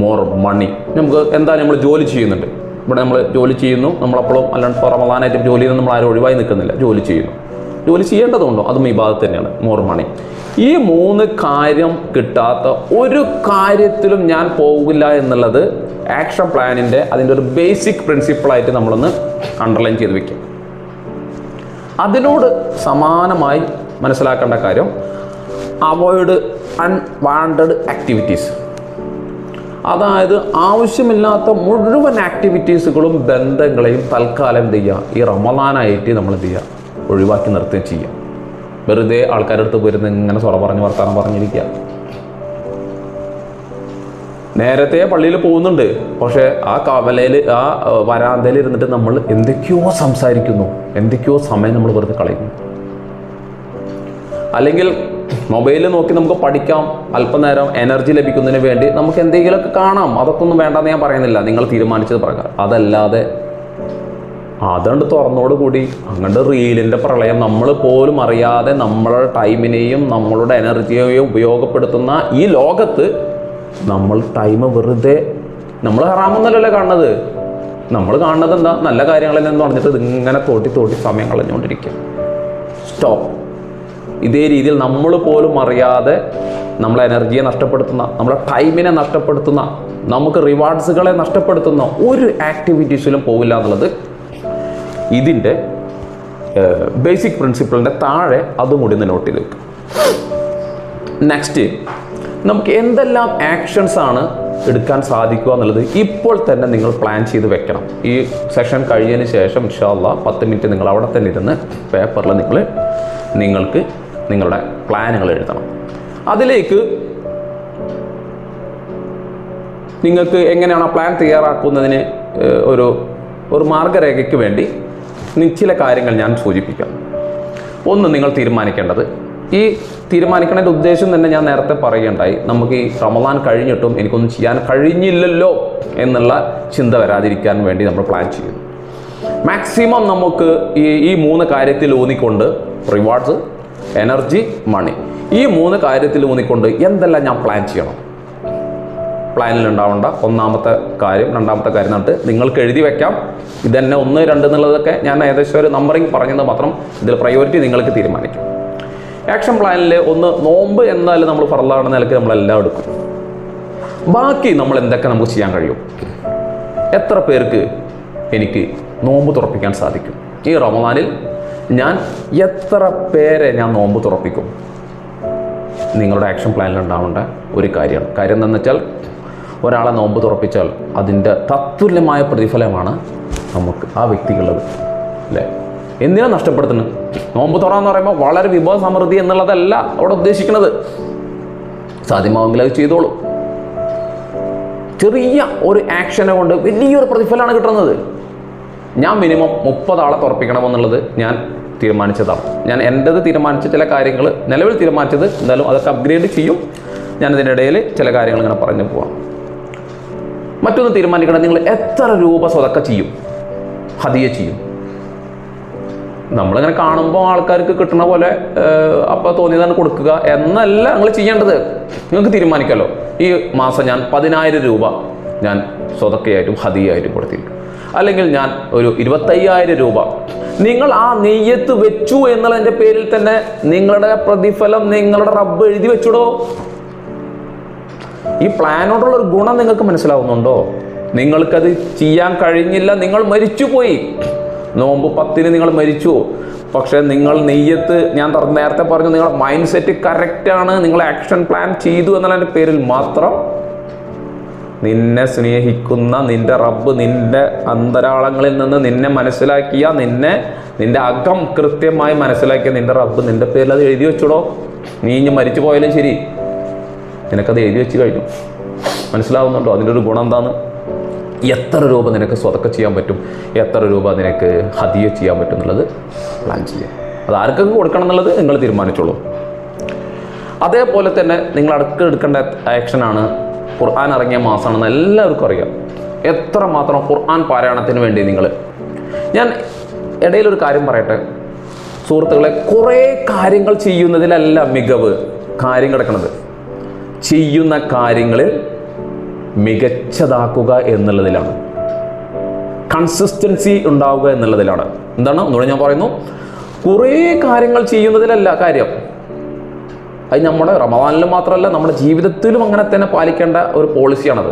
more money. നമുക്ക് എന്തായാലും നമ്മൾ ജോലി ചെയ്യുന്നുണ്ട്, ഇവിടെ നമ്മൾ ജോലി ചെയ്യുന്നു. നമ്മളപ്പോഴും അല്ലാണ്ട് റമളാനായിട്ട് ജോലി ചെയ്യുന്നു, നമ്മൾ ആരും ഒഴിവായി നിൽക്കുന്നില്ല, ജോലി ചെയ്യുന്നു. ജോലി ചെയ്യേണ്ടതുണ്ടോ? അതും ഇബാദത്ത് തന്നെയാണ്. More money. ഈ 3 കാര്യം കിട്ടാത്ത ഒരു കാര്യത്തിലും ഞാൻ പോകില്ല എന്നുള്ളത് ആക്ഷൻ പ്ലാനിൻ്റെ അതിൻ്റെ ഒരു ബേസിക് പ്രിൻസിപ്പിളായിട്ട് നമ്മളൊന്ന് അണ്ടർലൈൻ ചെയ്ത് വെക്കും. അതിനോട് സമാനമായി മനസ്സിലാക്കേണ്ട കാര്യം അവോയ്ഡ് അൺവാണ്ടഡ് ആക്ടിവിറ്റീസ്. അതായത് ആവശ്യമില്ലാത്ത മുഴുവൻ ആക്ടിവിറ്റീസുകളും ബന്ധങ്ങളെയും തൽക്കാലം എന്ത് ചെയ്യുക, ഈ റമളാനായിട്ട് നമ്മൾ എന്ത് ചെയ്യുക, ഒഴിവാക്കി നിർത്തുകയും ചെയ്യുക. വെറുതെ ആൾക്കാരുടെ അടുത്ത് പോയിരുന്ന് ഇങ്ങനെ വർത്താനം പറഞ്ഞിരിക്കുക. നേരത്തെ പള്ളിയിൽ പോകുന്നുണ്ട്, പക്ഷേ ആ കവലയിൽ ആ വരാന്തയിൽ ഇരുന്നിട്ട് നമ്മൾ എന്തൊക്കെയോ സംസാരിക്കുന്നു, എന്തൊക്കെയോ സമയം നമ്മൾ വെറുതെ കളയുന്നു. അല്ലെങ്കിൽ മൊബൈലിൽ നോക്കി നമുക്ക് പഠിക്കാം, അല്പനേരം എനർജി ലഭിക്കുന്നതിന് വേണ്ടി നമുക്ക് എന്തെങ്കിലുമൊക്കെ കാണാം. അതൊക്കെ ഒന്നും വേണ്ടെന്ന് ഞാൻ പറയുന്നില്ല, നിങ്ങൾ തീരുമാനിച്ചത് പ്രകാരം. അതല്ലാതെ അതുകൊണ്ട് തുറന്നോടുകൂടി അങ്ങോട്ട് റീലിൻ്റെ പ്രളയം നമ്മൾ പോലും അറിയാതെ നമ്മളുടെ ടൈമിനെയും നമ്മളുടെ എനർജിയെയും ഉപയോഗപ്പെടുത്തുന്ന ഈ ലോകത്ത് നമ്മൾ ടൈം വെറുതെ നമ്മൾ ഹറാമെന്നല്ലല്ലോ കാണുന്നത്. നമ്മൾ കാണുന്നത് എന്താ? നല്ല കാര്യങ്ങളെന്ന് പറഞ്ഞിട്ട് ഇതിങ്ങനെ തോട്ടി സമയം കളഞ്ഞുകൊണ്ടിരിക്കുക. സ്റ്റോപ്പ്. ഇതേ രീതിയിൽ നമ്മൾ പോലും അറിയാതെ നമ്മളെ എനർജിയെ നഷ്ടപ്പെടുത്തുന്ന, നമ്മളെ ടൈമിനെ നഷ്ടപ്പെടുത്തുന്ന, നമുക്ക് റിവാർഡ്സുകളെ നഷ്ടപ്പെടുത്തുന്ന ഒരു ആക്ടിവിറ്റീസിലും പോവില്ല എന്നുള്ളത് ഇതിൻ്റെ ബേസിക് പ്രിൻസിപ്പിളിൻ്റെ താഴെ അതും കൂടി ഒന്ന് നോട്ട് ചെയ്ത് വെക്കും. നെക്സ്റ്റ്, നമുക്ക് എന്തെല്ലാം ആക്ഷൻസ് ആണ് എടുക്കാൻ സാധിക്കുക എന്നുള്ളത് ഇപ്പോൾ തന്നെ നിങ്ങൾ പ്ലാൻ ചെയ്ത് വെക്കണം. ഈ സെഷൻ കഴിഞ്ഞതിന് ശേഷം ഇൻഷാ അല്ലാഹ് 10 മിനിറ്റ് നിങ്ങൾ അവിടെ തന്നെ ഇരുന്ന് പേപ്പറിൽ നിങ്ങൾക്ക് നിങ്ങളുടെ പ്ലാനുകൾ എഴുതണം. അതിലേക്ക് നിങ്ങൾക്ക് എങ്ങനെയാണ് ആ പ്ലാൻ തയ്യാറാക്കുന്നതിന് ഒരു മാർഗരേഖയ്ക്ക് വേണ്ടി ചില കാര്യങ്ങൾ ഞാൻ സൂചിപ്പിക്കാം. ഒന്ന്, നിങ്ങൾ തീരുമാനിക്കേണ്ടത്, ഈ തീരുമാനിക്കേണ്ട ഉദ്ദേശം തന്നെ ഞാൻ നേരത്തെ പറയുകയുണ്ടായി, നമുക്ക് ഈ റമദാൻ കഴിഞ്ഞിട്ടും എനിക്കൊന്നും ചെയ്യാൻ കഴിഞ്ഞില്ലല്ലോ എന്നുള്ള ചിന്ത വരാതിരിക്കാൻ വേണ്ടി നമ്മൾ പ്ലാൻ ചെയ്യുന്നു. മാക്സിമം നമുക്ക് ഈ 3 കാര്യത്തിൽ ഊന്നിക്കൊണ്ട്, റിവാർഡ്സ്, എനർജി, മണി, ഈ 3 കാര്യത്തിൽ ഊന്നിക്കൊണ്ട് എന്തെല്ലാം ഞാൻ പ്ലാൻ ചെയ്യണം. പ്ലാനിൽ ഉണ്ടാവേണ്ട ഒന്നാമത്തെ കാര്യം, രണ്ടാമത്തെ കാര്യം എന്നിട്ട് നിങ്ങൾക്ക് എഴുതി വെക്കാം. ഇതന്നെ 1, 2 എന്നുള്ളതൊക്കെ ഞാൻ ഏകദേശം ഒരു നമ്പറിങ് പറഞ്ഞത് മാത്രം. ഇതിൽ പ്രയോറിറ്റി നിങ്ങൾക്ക് തീരുമാനിക്കും. ആക്ഷൻ പ്ലാനിൽ 1, നോമ്പ് എന്തായാലും നമ്മൾ ഫർളാണെന്ന നിലയ്ക്ക് നമ്മളെല്ലാം എടുക്കും. ബാക്കി നമ്മൾ എന്തൊക്കെ നമുക്ക് ചെയ്യാൻ കഴിയും? എത്ര പേർക്ക് എനിക്ക് നോമ്പ് തുറപ്പിക്കാൻ സാധിക്കും? ഈ റമദാനിൽ ഞാൻ എത്ര പേരെ ഞാൻ നോമ്പ് തുറപ്പിക്കും? നിങ്ങളുടെ ആക്ഷൻ പ്ലാനിൽ ഉണ്ടാവേണ്ട ഒരു കാര്യമാണ്. കാര്യം എന്താണെന്ന് വെച്ചാൽ, ഒരാളെ നോമ്പ് തുറപ്പിച്ചാൽ അതിൻ്റെ തത്തുല്യമായ പ്രതിഫലമാണ് നമുക്ക് ആ വ്യക്തിക്കുള്ളത്, അല്ലേ? എന്തിനാണ് നഷ്ടപ്പെടുത്തുന്നത്? നോമ്പ് തുറ എന്ന് പറയുമ്പോൾ വളരെ വിഭവ സമൃദ്ധി എന്നുള്ളതല്ല അവിടെ ഉദ്ദേശിക്കുന്നത്. സാധ്യമാവെങ്കിൽ അത് ചെയ്തോളൂ. ചെറിയ ഒരു ആക്ഷനെ കൊണ്ട് വലിയൊരു പ്രതിഫലമാണ് കിട്ടുന്നത്. ഞാൻ മിനിമം 30 ആളെ തുറപ്പിക്കണമെന്നുള്ളത് ഞാൻ തീരുമാനിച്ചതാണ്. ഞാൻ എൻ്റേത് തീരുമാനിച്ച ചില കാര്യങ്ങൾ നിലവിൽ തീരുമാനിച്ചത്, എന്തായാലും അതൊക്കെ അപ്ഗ്രേഡ് ചെയ്യും. ഞാനതിനിടയിൽ ചില കാര്യങ്ങൾ ഇങ്ങനെ പറഞ്ഞു പോവാം. മറ്റൊന്ന് തീരുമാനിക്കണം, നിങ്ങൾ എത്ര രൂപ സ്വതക്ക ചെയ്യും, ഹദിയ ചെയ്യും. നമ്മളിങ്ങനെ കാണുമ്പോൾ ആൾക്കാർക്ക് കിട്ടുന്ന പോലെ അപ്പോൾ തോന്നിയതാണ് കൊടുക്കുക എന്നല്ല നിങ്ങൾ ചെയ്യേണ്ടത്. നിങ്ങൾക്ക് തീരുമാനിക്കാമല്ലോ, ഈ മാസം ഞാൻ 10,000 രൂപ ഞാൻ സ്വതക്കയായിട്ടും ഹദിയായിട്ടും കൊടുത്തിരിക്കും, അല്ലെങ്കിൽ ഞാൻ ഒരു 25,000 രൂപ. നിങ്ങൾ ആ നെയ്യത്ത് വെച്ചു എന്നുള്ളതിൻ്റെ പേരിൽ തന്നെ നിങ്ങളുടെ പ്രതിഫലം നിങ്ങളുടെ റബ്ബ് എഴുതി വെച്ചിടോ. ഈ പ്ലാനോടുള്ളൊരു ഗുണം നിങ്ങൾക്ക് മനസ്സിലാവുന്നുണ്ടോ? നിങ്ങൾക്കത് ചെയ്യാൻ കഴിഞ്ഞില്ല, നിങ്ങൾ മരിച്ചുപോയി. നോമ്പ് 10-ന് നിങ്ങൾ മരിച്ചു, പക്ഷേ നിങ്ങൾ നെയ്യത്ത്, ഞാൻ നേരത്തെ പറഞ്ഞു, നിങ്ങളുടെ മൈൻഡ് സെറ്റ് കറക്റ്റാണ്, നിങ്ങൾ ആക്ഷൻ പ്ലാൻ ചെയ്തു എന്നുള്ളതിൻ്റെ പേരിൽ മാത്രം നിന്നെ സ്നേഹിക്കുന്ന നിന്റെ റബ്ബ് നിന്റെ അന്തരാളങ്ങളിൽ നിന്ന് നിന്നെ മനസ്സിലാക്കിയ, നിന്റെ അകം കൃത്യമായി മനസ്സിലാക്കിയ നിന്റെ റബ്ബ് നിന്റെ പേരിൽ അത് എഴുതി വെച്ചിടോ. നീ ഇനി മരിച്ചു പോയാലും ശരി, നിനക്കത് എഴുതി വെച്ച് കഴിഞ്ഞു. മനസ്സിലാവുന്നുണ്ടോ അതിൻ്റെ ഒരു ഗുണം എന്താന്ന്? എത്ര രൂപ നിനക്ക് സ്വതക്ക ചെയ്യാൻ പറ്റും, എത്ര രൂപ നിനക്ക് ഹദിയ ചെയ്യാൻ പറ്റും എന്നുള്ളത് പ്ലാൻ ചെയ്യാം. അത് ആർക്കൊക്കെ കൊടുക്കണം എന്നുള്ളത് നിങ്ങൾ തീരുമാനിച്ചോളൂ. അതേപോലെ തന്നെ നിങ്ങൾ എടുക്കേണ്ട ആക്ഷനാണ്, ഖുർആൻ ഇറങ്ങിയ മാസമാണെന്ന് എല്ലാവർക്കും അറിയാം. എത്രമാത്രം ഖുർആൻ പാരായണത്തിന് വേണ്ടി ഞാൻ ഇടയിലൊരു കാര്യം പറയട്ടെ സുഹൃത്തുക്കളെ, കുറേ കാര്യങ്ങൾ ചെയ്യുന്നതിലല്ല മികവ്. കാര്യം കിടക്കുന്നത് ചെയ്യുന്ന കാര്യങ്ങളിൽ മികച്ചതാക്കുക എന്നുള്ളതിലാണ്, കൺസിസ്റ്റൻസി ഉണ്ടാവുക എന്നുള്ളതിലാണ്. എന്താണ് ഒന്നുകൂടെ ഞാൻ പറയുന്നു, കുറേ കാര്യങ്ങൾ ചെയ്യുന്നതിലല്ല കാര്യം. അത് നമ്മുടെ റമദാനിലും മാത്രമല്ല, നമ്മുടെ ജീവിതത്തിലും അങ്ങനെ തന്നെ പാലിക്കേണ്ട ഒരു പോളിസിയാണത്.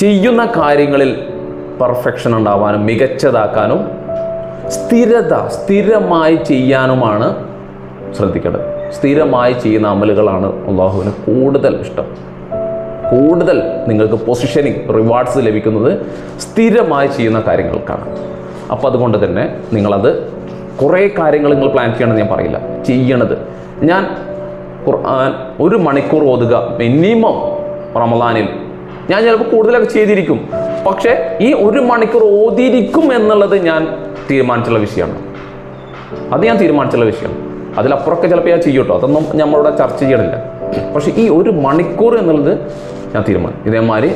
ചെയ്യുന്ന കാര്യങ്ങളിൽ പെർഫെക്ഷൻ ഉണ്ടാവാനും മികച്ചതാക്കാനും സ്ഥിരമായി ചെയ്യാനുമാണ് ശ്രദ്ധിക്കേണ്ടത്. സ്ഥിരമായി ചെയ്യുന്ന അമലുകളാണ് അള്ളാഹുവിന് കൂടുതൽ ഇഷ്ടം. കൂടുതൽ നിങ്ങൾക്ക് പൊസിഷനിങ്, റിവാർഡ്സ് ലഭിക്കുന്നത് സ്ഥിരമായി ചെയ്യുന്ന കാര്യങ്ങൾക്കാണ്. അപ്പോൾ അതുകൊണ്ട് തന്നെ നിങ്ങളത് കുറേ കാര്യങ്ങൾ നിങ്ങൾ പ്ലാൻ ചെയ്യണമെന്ന് ഞാൻ പറയില്ല, ചെയ്യണത്. ഞാൻ ഖുർആൻ 1 മണിക്കൂർ ഓതുക മിനിമം റമദാനിൽ ഞാൻ ചിലപ്പോൾ കൂടുതലൊക്കെ ചെയ്തിരിക്കും. പക്ഷേ ഈ 1 മണിക്കൂർ ഓതിയിരിക്കും എന്നുള്ളത് ഞാൻ തീരുമാനിച്ചുള്ള വിഷയമാണ്. അത് ഞാൻ തീരുമാനിച്ചുള്ള വിഷയമാണ്. അതിലപ്പുറമൊക്കെ ചിലപ്പോൾ ഞാൻ ചെയ്യും കേട്ടോ, അതൊന്നും നമ്മളിവിടെ ചർച്ച ചെയ്യണില്ല. പക്ഷേ ഈ 1 മണിക്കൂർ എന്നുള്ളത് ഞാൻ തീരുമാനം. ഇതേമാതിരി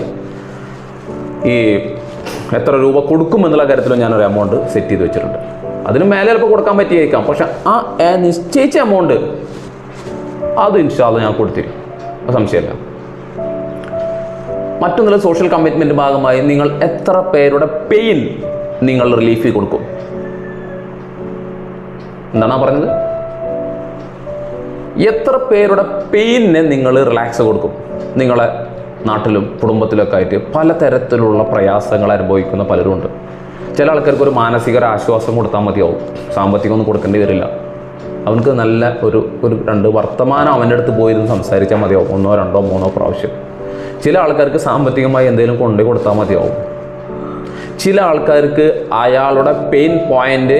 ഈ എത്ര രൂപ കൊടുക്കും എന്നുള്ള കാര്യത്തിലും ഞാനൊരു എമൗണ്ട് സെറ്റ് ചെയ്ത് വെച്ചിട്ടുണ്ട്. അതിന് മേലെ ചിലപ്പോൾ കൊടുക്കാൻ പറ്റിയേക്കാം, പക്ഷെ ആ നിശ്ചയിച്ച എമൗണ്ട് അത് ഇൻഷാ അല്ലാഹ് ഞാൻ കൊടുത്തിരും, സംശയമില്ല. മറ്റൊന്നില്ല, സോഷ്യൽ കമ്മിറ്റ്മെൻറ്റ് ഭാഗമായി നിങ്ങൾ എത്ര പേരുടെ പെയിൻ നിങ്ങൾ റിലീഫ് കൊടുക്കും? എന്താണ് പറഞ്ഞത്? എത്ര പേരുടെ പെയിനെ നിങ്ങൾ റിലാക്സ് കൊടുക്കും? നിങ്ങളെ നാട്ടിലും കുടുംബത്തിലൊക്കെ ആയിട്ട് പലതരത്തിലുള്ള പ്രയാസങ്ങൾ അനുഭവിക്കുന്ന പലരും ഉണ്ട്. ചില ആൾക്കാർക്ക് ഒരു മാനസിക ആശ്വാസം കൊടുത്താൽ മതിയാവും, സാമ്പത്തികമൊന്നും കൊടുക്കേണ്ടി വരില്ല. അവനക്ക് നല്ല ഒരു 2 വർത്തമാനം അവൻ്റെ അടുത്ത് പോയിരുന്ന് സംസാരിച്ചാൽ മതിയാവും, 1, 2, 3 പ്രാവശ്യം. ചില ആൾക്കാർക്ക് സാമ്പത്തികമായി എന്തെങ്കിലും കൊണ്ടു കൊടുത്താൽ മതിയാവും. ചില ആൾക്കാർക്ക് അയാളുടെ പെയിൻ പോയിന്റ്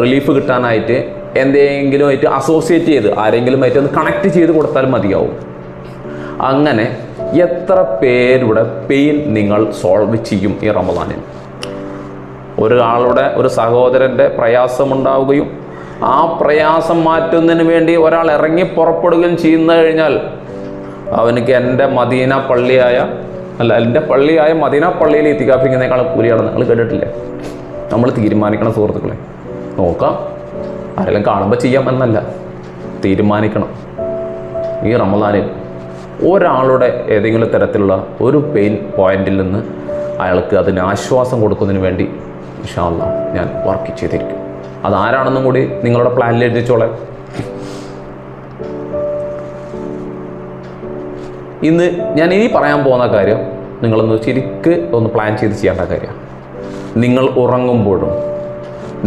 റിലീഫ് കിട്ടാനായിട്ട് എന്തെങ്കിലും ആയിട്ട് അസോസിയേറ്റ് ചെയ്ത് ആരെങ്കിലുമായിട്ട് ഒന്ന് കണക്ട് ചെയ്ത് കൊടുത്താൽ മതിയാവും. അങ്ങനെ എത്ര പേരുടെ പെയിൻ നിങ്ങൾ സോൾവ് ചെയ്യും ഈ റമദാനിൽ? ഒരു സഹോദരൻ്റെ പ്രയാസമുണ്ടാവുകയും ആ പ്രയാസം മാറ്റുന്നതിന് വേണ്ടി ഒരാൾ ഇറങ്ങി പുറപ്പെടുകയും ചെയ്യുന്ന കഴിഞ്ഞാൽ അവനക്ക് എൻ്റെ പള്ളിയായ മദീന പള്ളിയിൽ ഇത്തികാഫിക്കുന്നതിനേക്കാൾ കൂലിയാണെന്ന് നിങ്ങൾ കേട്ടിട്ടില്ലേ? നമ്മൾ തീരുമാനിക്കണം സുഹൃത്തുക്കളെ. നോക്കാം, ആരെല്ലാം കാണുമ്പോൾ ചെയ്യാം എന്നല്ല, തീരുമാനിക്കണം. ഈ റമദാനിൽ ഒരാളുടെ ഏതെങ്കിലും തരത്തിലുള്ള ഒരു പെയിൻ പോയിന്റിൽ നിന്ന് അയാൾക്ക് അതിന് ആശ്വാസം കൊടുക്കുന്നതിന് വേണ്ടി ഇൻഷാ അല്ലാഹ് ഞാൻ വർക്ക് ചെയ്തിരിക്കും. അതാരാണെന്നും കൂടി നിങ്ങളുടെ പ്ലാനിൽ എഴുതിച്ചോളെ. ഇന്ന് ഞാൻ ഇനി പറയാൻ പോകുന്ന കാര്യം നിങ്ങളൊന്ന് ശരിക്ക് ഒന്ന് പ്ലാൻ ചെയ്ത് ചെയ്യേണ്ട കാര്യമാണ്. നിങ്ങൾ ഉറങ്ങുമ്പോഴും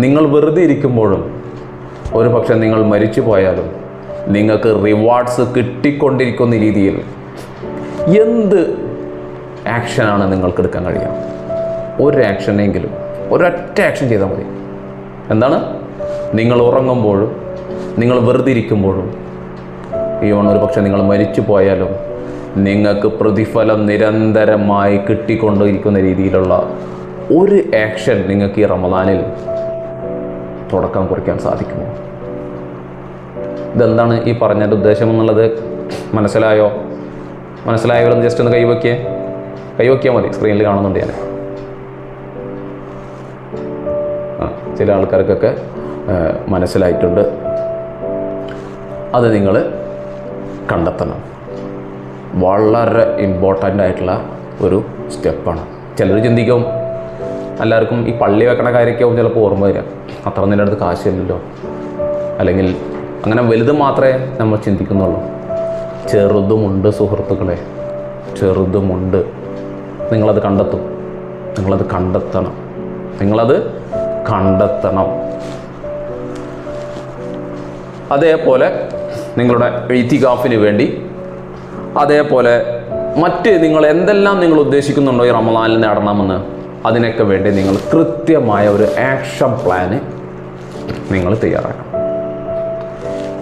നിങ്ങൾ വെറുതെ ഇരിക്കുമ്പോഴും ഒരു പക്ഷേ നിങ്ങൾ മരിച്ചു പോയാലും നിങ്ങൾക്ക് റിവാർഡ്സ് കിട്ടിക്കൊണ്ടിരിക്കുന്ന രീതിയിൽ എന്ത് ആക്ഷനാണ് നിങ്ങൾക്ക് എടുക്കാൻ കഴിയുക? ഒരു ആക്ഷനെങ്കിലും, ഒരൊറ്റ ആക്ഷൻ ചെയ്താൽ മതി. എന്താണ്? നിങ്ങൾ ഉറങ്ങുമ്പോഴും നിങ്ങൾ വെറുതെ ഇരിക്കുമ്പോഴും ഒരു പക്ഷേ നിങ്ങൾ മരിച്ചു പോയാലും നിങ്ങൾക്ക് പ്രതിഫലം നിരന്തരമായി കിട്ടിക്കൊണ്ടിരിക്കുന്ന രീതിയിലുള്ള ഒരു ആക്ഷൻ നിങ്ങൾക്ക് ഈ റമദാനിൽ തുടക്കം കുറിക്കാൻ സാധിക്കുമോ? ഇതെന്താണ് ഈ പറഞ്ഞതിൻ്റെ ഉദ്ദേശം എന്നുള്ളത് മനസ്സിലായവരൊന്ന് ജസ്റ്റ് ഒന്ന് കൈവയ്ക്കിയാൽ മതി. സ്ക്രീനിൽ കാണുന്നുണ്ട് ഞാൻ. ചില ആൾക്കാർക്കൊക്കെ മനസ്സിലായിട്ടുണ്ട്. അത് നിങ്ങൾ കണ്ടെത്തണം. വളരെ ഇമ്പോർട്ടൻ്റ് ആയിട്ടുള്ള ഒരു സ്റ്റെപ്പാണ്. ചിലർ ചിന്തിക്കും എല്ലാവർക്കും ഈ പള്ളി വെക്കണ കാര്യമൊക്കെ ചിലപ്പോൾ ഓർമ്മ വരിക, അത്ര നിൻ്റെ അടുത്ത് കാശില്ലല്ലോ, അല്ലെങ്കിൽ അങ്ങനെ വലുത് മാത്രമേ നമ്മൾ ചിന്തിക്കുന്നുള്ളൂ. ചെറുതുമുണ്ട് സുഹൃത്തുക്കളെ, ചെറുതുമുണ്ട്. നിങ്ങളത് കണ്ടെത്തും, നിങ്ങളത് കണ്ടെത്തണം. അതേപോലെ നിങ്ങളുടെ ഇത്തികാഫിന് വേണ്ടി, അതേപോലെ മറ്റ് നിങ്ങൾ എന്തെല്ലാം നിങ്ങൾ ഉദ്ദേശിക്കുന്നുണ്ടോ ഈ റമദാനിൽ നേടണമെന്ന്, അതിനൊക്കെ വേണ്ടി നിങ്ങൾ കൃത്യമായ ഒരു ആക്ഷൻ പ്ലാന് നിങ്ങൾ തയ്യാറാക്കണം.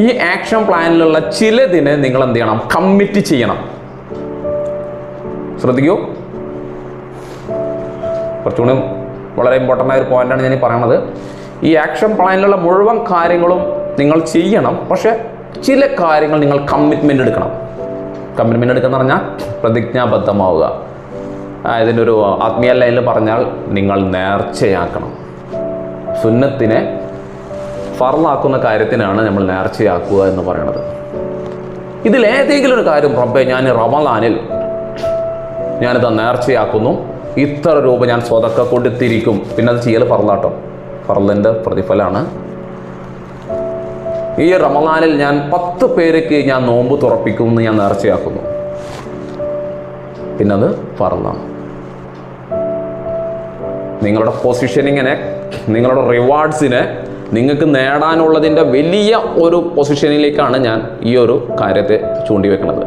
ഈ ആക്ഷൻ പ്ലാനിലുള്ള ചിലതിനെ നിങ്ങൾ എന്ത് ചെയ്യണം? കമ്മിറ്റ് ചെയ്യണം. ശ്രദ്ധിക്കൂ, കുറച്ചുകൂടി വളരെ ഇമ്പോർട്ടൻ്റ് ആയ ഒരു പോയിന്റാണ് ഞാൻ ഈ പറയുന്നത്. ഈ ആക്ഷൻ പ്ലാനിലുള്ള മുഴുവൻ കാര്യങ്ങളും നിങ്ങൾ ചെയ്യണം, പക്ഷെ ചില കാര്യങ്ങൾ നിങ്ങൾ കമ്മിറ്റ്മെൻ്റ് എടുക്കണം. കമ്മിറ്റ്മെൻ്റ് എടുക്കുക എന്ന് പറഞ്ഞാൽ പ്രതിജ്ഞാബദ്ധമാവുക. ഇതിൻ്റെ ഒരു ആത്മീയ ലൈനിൽ പറഞ്ഞാൽ നിങ്ങൾ നേർച്ചയാക്കണം. സുന്നത്തിനെ ഫർളാക്കുന്ന കാര്യത്തിനാണ് നമ്മൾ നേർച്ചയാക്കുക എന്ന് പറയുന്നത്. ഇതിലേതെങ്കിലും ഒരു കാര്യം, റബ്ബേ ഞാൻ റമദാനിൽ ഞാനിത് നേർച്ചയാക്കുന്നു, ഇത്ര രൂപ ഞാൻ സ്വതക്ക കൊടുത്തിരിക്കും, പിന്നെ അത് ചെയ്യൽ ഫർളാട്ടോ, ഫർളിൻ്റെ പ്രതിഫലമാണ്. ഈ റമദാനിൽ ഞാൻ 10 പേർക്ക് ഞാൻ നോമ്പ് തുറപ്പിക്കും എന്ന് ഞാൻ നേർച്ചയാക്കുന്നു, പിന്നെ അത് ഫർളാണ്. നിങ്ങളുടെ പൊസിഷനിങ്ങിനെ, നിങ്ങളുടെ റിവാർഡ്സിനെ നിങ്ങൾക്ക് നേടാനുള്ളതിൻ്റെ വലിയ ഒരു പൊസിഷനിലേക്കാണ് ഞാൻ ഈ ഒരു കാര്യത്തെ ചൂണ്ടിവെക്കുന്നത്.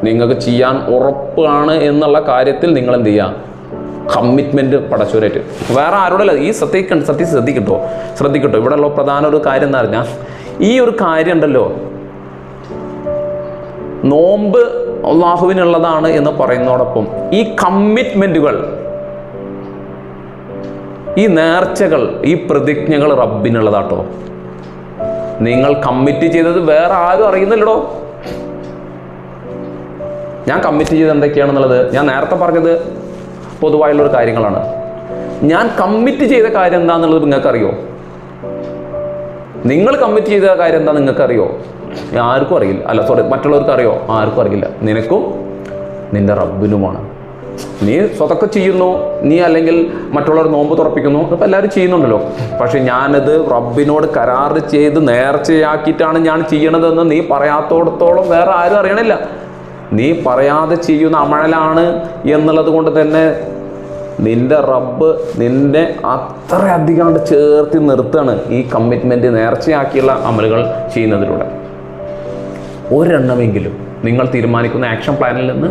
നിങ്ങൾക്ക് ചെയ്യാൻ ഉറപ്പാണ് എന്നുള്ള കാര്യത്തിൽ നിങ്ങൾ എന്ത് ചെയ്യുക? കമ്മിറ്റ്മെൻറ്റ് പടച്ചോരായിട്ട്. വേറെ ആരോടല്ല ഈ ശ്രദ്ധിക്കട്ടോ. ഇവിടെയുള്ള പ്രധാന ഒരു കാര്യം എന്താ പറഞ്ഞാൽ, ഈ ഒരു കാര്യം ഉണ്ടല്ലോ, നോമ്പ് അള്ളാഹുവിനുള്ളതാണ് എന്ന് പറയുന്നതോടൊപ്പം ഈ കമ്മിറ്റ്മെൻറ്റുകൾ, ഈ നേർച്ചകൾ, ഈ പ്രതിജ്ഞകൾ റബ്ബിനുള്ളതാട്ടോ. നിങ്ങൾ കമ്മിറ്റ് ചെയ്തത് വേറെ ആരും അറിയുന്നില്ലടോ. ഞാൻ കമ്മിറ്റ് ചെയ്തത് എന്തൊക്കെയാണെന്നുള്ളത് ഞാൻ നേരത്തെ പറഞ്ഞത് പൊതുവായുള്ളൊരു കാര്യങ്ങളാണ്. ഞാൻ കമ്മിറ്റ് ചെയ്ത കാര്യം എന്താണെന്നുള്ളത് നിങ്ങൾക്കറിയോ? നിങ്ങൾ കമ്മിറ്റ് ചെയ്ത കാര്യം എന്താ നിങ്ങൾക്കറിയോ? ആർക്കും അറിയില്ല. അല്ല സോറി, മറ്റുള്ളവർക്ക് അറിയോ? ആർക്കും അറിയില്ല. നിനക്കും നിന്റെ റബ്ബിനുമാണ്. നീ സ്വതൊക്കെ ചെയ്യുന്നു, നീ അല്ലെങ്കിൽ മറ്റുള്ളവർ നോമ്പ് തുറപ്പിക്കുന്നു, അപ്പോൾ എല്ലാവരും ചെയ്യുന്നുണ്ടല്ലോ. പക്ഷെ ഞാനത് റബ്ബിനോട് കരാർ ചെയ്ത് നേർച്ചയാക്കിയിട്ടാണ് ഞാൻ ചെയ്യണതെന്ന് നീ പറയാത്തോടത്തോളം വേറെ ആരും അറിയണില്ല. നീ പറയാതെ ചെയ്യുന്ന അമലാണ് എന്നുള്ളത് കൊണ്ട് തന്നെ നിന്റെ റബ്ബ് നിന്നെ അത്രയധികം ചേർത്തി നിർത്തുകയാണ് ഈ കമ്മിറ്റ്മെൻറ്റ്, നേർച്ചയാക്കിയുള്ള അമലുകൾ ചെയ്യുന്നതിലൂടെ. ഒരെണ്ണമെങ്കിലും നിങ്ങൾ തീരുമാനിക്കുന്ന ആക്ഷൻ പ്ലാനിൽ നിന്ന്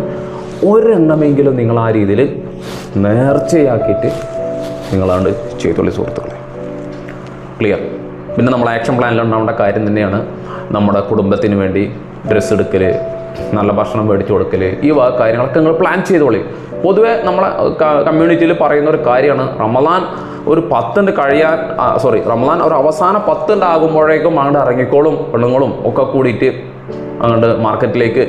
ഒരെണ്ണമെങ്കിലും നിങ്ങൾ ആ രീതിയിൽ നേർച്ചയാക്കിയിട്ട് നിങ്ങളാണ്ട് ചെയ്തോളി സുഹൃത്തുക്കളെ. ക്ലിയർ? പിന്നെ നമ്മൾ ആക്ഷൻ പ്ലാനിൽ ഉണ്ടാവേണ്ട കാര്യം തന്നെയാണ് നമ്മുടെ കുടുംബത്തിന് വേണ്ടി ഡ്രസ്സ് എടുക്കൽ, നല്ല ഭക്ഷണം മേടിച്ചു കൊടുക്കൽ, ഈ കാര്യങ്ങളൊക്കെ നിങ്ങൾ പ്ലാൻ ചെയ്തോളി. പൊതുവെ നമ്മളെ കമ്മ്യൂണിറ്റിയിൽ പറയുന്ന ഒരു കാര്യമാണ്, റമദാൻ ഒരു 10 കഴിയാൻ റമദാൻ ഒരു അവസാന 10 ആകുമ്പോഴേക്കും അങ്ങോട്ട് ഇറങ്ങിക്കോളും പെണ്ണുങ്ങളും ഒക്കെ കൂടിയിട്ട് അങ്ങോട്ട് മാർക്കറ്റിലേക്ക്.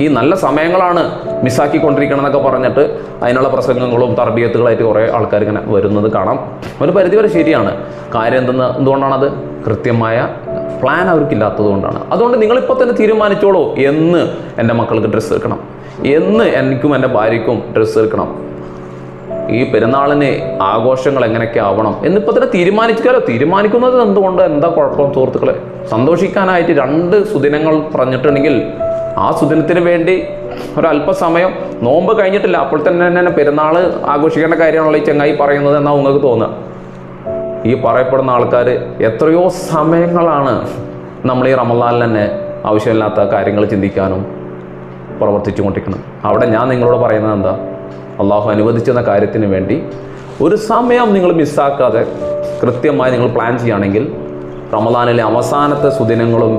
ഈ നല്ല സമയങ്ങളാണ് മിസ്സാക്കിക്കൊണ്ടിരിക്കണം എന്നൊക്കെ പറഞ്ഞിട്ട് അതിനുള്ള പ്രസംഗങ്ങളും തർബിയത്തുകളായിട്ട് കുറേ ആൾക്കാർ ഇങ്ങനെ വരുന്നത് കാണാം. ഒരു പരിധിവരെ ശരിയാണ്. കാര്യം എന്തുകൊണ്ടാണത്? കൃത്യമായ പ്ലാൻ അവർക്കില്ലാത്തത് കൊണ്ടാണ്. അതുകൊണ്ട് നിങ്ങളിപ്പോൾ തന്നെ തീരുമാനിച്ചോളൂ, എന്ന് എൻ്റെ മക്കൾക്ക് ഡ്രസ്സ് എടുക്കണം, എന്ന് എനിക്കും എൻ്റെ ഭാര്യയ്ക്കും ഡ്രസ്സ് എടുക്കണം, ഈ പെരുന്നാളിന് ആഘോഷങ്ങൾ എങ്ങനെയൊക്കെ ആവണം എന്നിപ്പോൾ തന്നെ തീരുമാനിച്ചാലോ. തീരുമാനിക്കുന്നത് എന്തുകൊണ്ട്, എന്താ കുഴപ്പം സുഹൃത്തുക്കളെ? സന്തോഷിക്കാനായിട്ട് 2 സുദിനങ്ങൾ പറഞ്ഞിട്ടുണ്ടെങ്കിൽ ആ സുദിനത്തിന് വേണ്ടി ഒരല്പസമയം, നോമ്പ് കഴിഞ്ഞിട്ടില്ല അപ്പോൾ തന്നെ പെരുന്നാൾ ആഘോഷിക്കേണ്ട കാര്യമാണല്ലോ ഈ ചങ്ങായി പറയുന്നത് എന്നാണ് നിങ്ങൾക്ക് തോന്നുക. ഈ പറയപ്പെടുന്ന ആൾക്കാർ എത്രയോ സമയങ്ങളാണ് നമ്മൾ ഈ റമദാനിൽ തന്നെ ആവശ്യമില്ലാത്ത കാര്യങ്ങൾ ചിന്തിക്കാനും പ്രവർത്തിച്ചു കൊണ്ടിരിക്കുന്നത്. അവിടെ ഞാൻ നിങ്ങളോട് പറയുന്നത് എന്താ? അള്ളാഹു അനുവദിച്ചെന്ന കാര്യത്തിന് വേണ്ടി ഒരു സമയം നിങ്ങൾ മിസ്സാക്കാതെ കൃത്യമായി നിങ്ങൾ പ്ലാൻ ചെയ്യുകയാണെങ്കിൽ റമദാനിലെ അവസാനത്തെ സുദിനങ്ങളും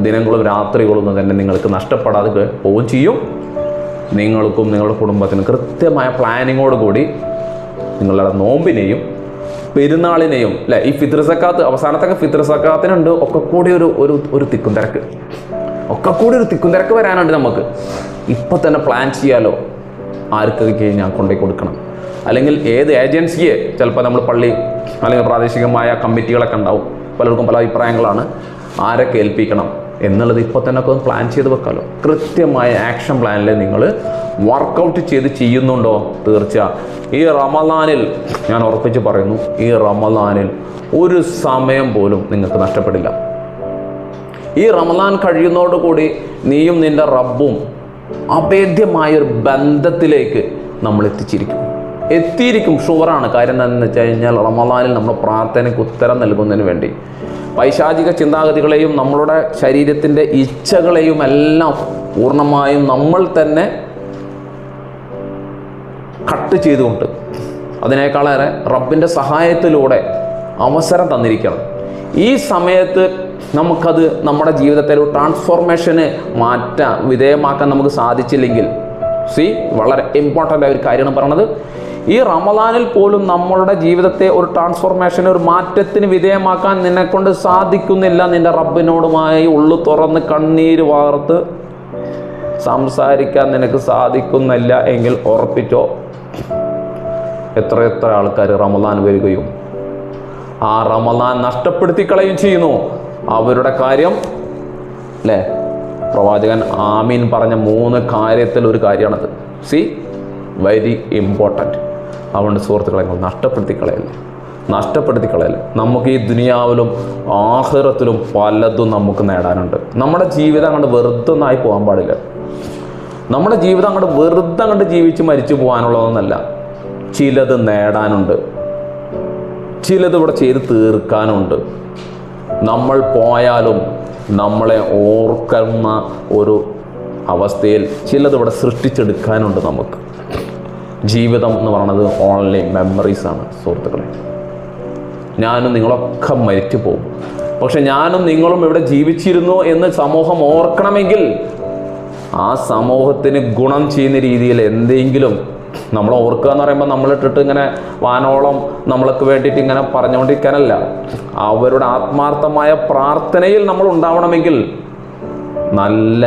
ദിനങ്ങളും രാത്രികളും തന്നെ നിങ്ങൾക്ക് നഷ്ടപ്പെടാതെ പോവുകയും ചെയ്യും. നിങ്ങൾക്കും നിങ്ങളുടെ കുടുംബത്തിനും കൃത്യമായ പ്ലാനിങ്ങോടുകൂടി നിങ്ങളുടെ നോമ്പിനെയും പെരുന്നാളിനെയും അല്ലേ, ഈ ഫിത്ർ സക്കാത്ത്, അവസാനത്തൊക്കെ ഫിത്ർ സക്കാത്തിനുണ്ട് ഒക്കെ കൂടി ഒരു തിക്കും തിരക്ക്, ഒക്കെ കൂടി ഒരു തിക്കും തിരക്ക് വരാനുണ്ട്. നമുക്ക് ഇപ്പം തന്നെ പ്ലാൻ ചെയ്യാലോ, ആർക്കൊക്കെ ഞാൻ കൊണ്ടുപോയി കൊടുക്കണം, അല്ലെങ്കിൽ ഏത് ഏജൻസിയെ, ചിലപ്പോൾ നമ്മൾ പള്ളി അല്ലെങ്കിൽ പ്രാദേശികമായ കമ്മിറ്റികളൊക്കെ ഉണ്ടാവും, പലർക്കും പല അഭിപ്രായങ്ങളാണ്, ആരൊക്കെ ഏൽപ്പിക്കണം എന്നുള്ളത് ഇപ്പോൾ തന്നെ ഒക്കെ ഒന്ന് പ്ലാൻ ചെയ്ത് വെക്കാമല്ലോ. കൃത്യമായ ആക്ഷൻ പ്ലാനിൽ നിങ്ങൾ വർക്കൗട്ട് ചെയ്ത് ചെയ്യുന്നുണ്ടോ? തീർച്ച ഈ റമദാനിൽ ഞാൻ ഉറപ്പിച്ച് പറയുന്നു, ഈ റമദാനിൽ ഒരു സമയം പോലും നിങ്ങൾക്ക് നഷ്ടപ്പെടില്ല. ഈ റമദാൻ കഴിയുന്നതോടുകൂടി നീയും നിൻ്റെ റബ്ബും അഭേദ്യമായൊരു ബന്ധത്തിലേക്ക് നമ്മൾ എത്തിയിരിക്കും. ഷുവറാണ്. കാര്യം എന്താണെന്ന് വെച്ച് കഴിഞ്ഞാൽ റമദാനിൽ നമ്മൾ പ്രാർത്ഥനയ്ക്ക് ഉത്തരം നൽകുന്നതിന് വേണ്ടി പൈശാചിക ചിന്താഗതികളെയും നമ്മളുടെ ശരീരത്തിൻ്റെ ഇച്ഛകളെയും എല്ലാം പൂർണ്ണമായും നമ്മൾ തന്നെ കട്ട് ചെയ്തുകൊണ്ട് അതിനേക്കാളേറെ റബ്ബിൻ്റെ സഹായത്തിലൂടെ അവസരം തന്നിരിക്കണം. ഈ സമയത്ത് നമുക്കത് നമ്മുടെ ജീവിതത്തെ ഒരു ട്രാൻസ്ഫോർമേഷന് വിധേയമാക്കാൻ നമുക്ക് സാധിച്ചില്ലെങ്കിൽ, വളരെ ഇമ്പോർട്ടൻ്റ് ആയ ഒരു കാര്യമാണ് പറയണത്. ഈ റമദാനിൽ പോലും നമ്മളുടെ ജീവിതത്തെ ഒരു ട്രാൻസ്ഫോർമേഷന്, ഒരു മാറ്റത്തിന് വിധേയമാക്കാൻ നിന്നെക്കൊണ്ട് സാധിക്കുന്നില്ല, നിൻ്റെ റബ്ബിനോടുമായി ഉള്ളു തുറന്ന് കണ്ണീര് വാർത്ത് സംസാരിക്കാൻ നിനക്ക് സാധിക്കുന്നില്ല എങ്കിൽ ഉറപ്പിച്ചോ, എത്ര ആൾക്കാർ റമദാൻ വരികയും ആ റമദാൻ നഷ്ടപ്പെടുത്തി കളയുകയും ചെയ്യുന്നു. അവരുടെ കാര്യം അല്ലേ, പ്രവാചകൻ ആമീൻ പറഞ്ഞ 3 കാര്യത്തിൽ ഒരു കാര്യമാണത്. Very important. അതുകൊണ്ട് സുഹൃത്തുക്കളെ നഷ്ടപ്പെടുത്തി കളയല്ലേ. നമുക്ക് ഈ ദുനിയാവിലും ആഖിറത്തിലും പലതും നമുക്ക് നേടാനുണ്ട്. നമ്മുടെ ജീവിതം അങ്ങോട്ട് വെറുതെ ഒന്നായി പോകാൻ പാടില്ല. നമ്മുടെ ജീവിതം അങ്ങോട്ട് വെറുതെ അങ്ങോട്ട് ജീവിച്ച് മരിച്ചു പോകാനുള്ളതൊന്നല്ല. ചിലത് നേടാനുണ്ട്, ചിലത് ഇവിടെ ചെയ്ത് തീർക്കാനുണ്ട്. നമ്മൾ പോയാലും നമ്മളെ ഓർക്കുന്ന ഒരു അവസ്ഥയിൽ ചിലത് ഇവിടെ സൃഷ്ടിച്ചെടുക്കാനുണ്ട്. നമുക്ക് ജീവിതം എന്ന് പറയുന്നത് ഓൺലി മെമ്മറീസാണ് സുഹൃത്തുക്കളെ. ഞാനും നിങ്ങളൊക്കെ മരിച്ചു പോകും. പക്ഷെ ഞാനും നിങ്ങളും ഇവിടെ ജീവിച്ചിരുന്നു എന്ന് സമൂഹം ഓർക്കണമെങ്കിൽ ആ സമൂഹത്തിന് ഗുണം ചെയ്യുന്ന രീതിയിൽ എന്തെങ്കിലും നമ്മൾ ഓർക്കുക എന്ന് പറയുമ്പോൾ നമ്മളിട്ടിട്ട് ഇങ്ങനെ വാനോളം നമ്മൾക്ക് വേണ്ടിയിട്ട് ഇങ്ങനെ പറഞ്ഞുകൊണ്ടിരിക്കാനല്ല. അവരുടെ ആത്മാർത്ഥമായ പ്രാർത്ഥനയിൽ നമ്മൾ ഉണ്ടാവണമെങ്കിൽ നല്ല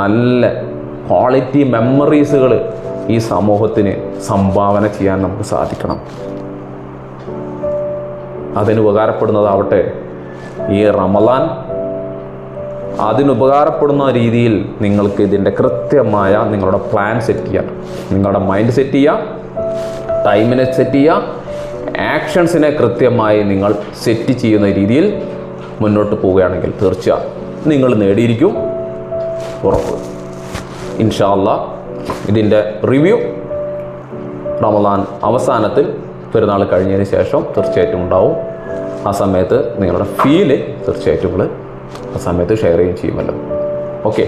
നല്ല ക്വാളിറ്റി മെമ്മറീസുകൾ ഈ സമൂഹത്തിന് സംഭാവന ചെയ്യാൻ നമുക്ക് സാധിക്കണം. അതിന് ഉപകാരപ്പെടുന്നതാവട്ടെ ഈ റമളാൻ. അതിനുപകാരപ്പെടുന്ന രീതിയിൽ നിങ്ങൾക്ക് ഇതിൻ്റെ കൃത്യമായ നിങ്ങളുടെ പ്ലാൻ സെറ്റ് ചെയ്യാം, നിങ്ങളുടെ മൈൻഡ് സെറ്റ് ചെയ്യുക, ടൈമിനെ സെറ്റ് ചെയ്യുക, ആക്ഷൻസിനെ കൃത്യമായി നിങ്ങൾ സെറ്റ് ചെയ്യുന്ന രീതിയിൽ മുന്നോട്ട് പോവുകയാണെങ്കിൽ തീർച്ചയായും നിങ്ങൾ നേടിയിരിക്കും, ഉറപ്പ്. ഇൻഷാ അല്ലാഹ് ഇതിൻ്റെ റിവ്യൂ റമളാൻ അവസാനത്തിൽ പെരുന്നാൾ കഴിഞ്ഞതിന് ശേഷം തീർച്ചയായിട്ടും ഉണ്ടാവും. ആ സമയത്ത് നിങ്ങളുടെ ഫീല് തീർച്ചയായിട്ടും ആ സമയത്ത് ഷെയർ ചെയ്യുകയും ചെയ്യുമല്ലോ. ഓക്കെ.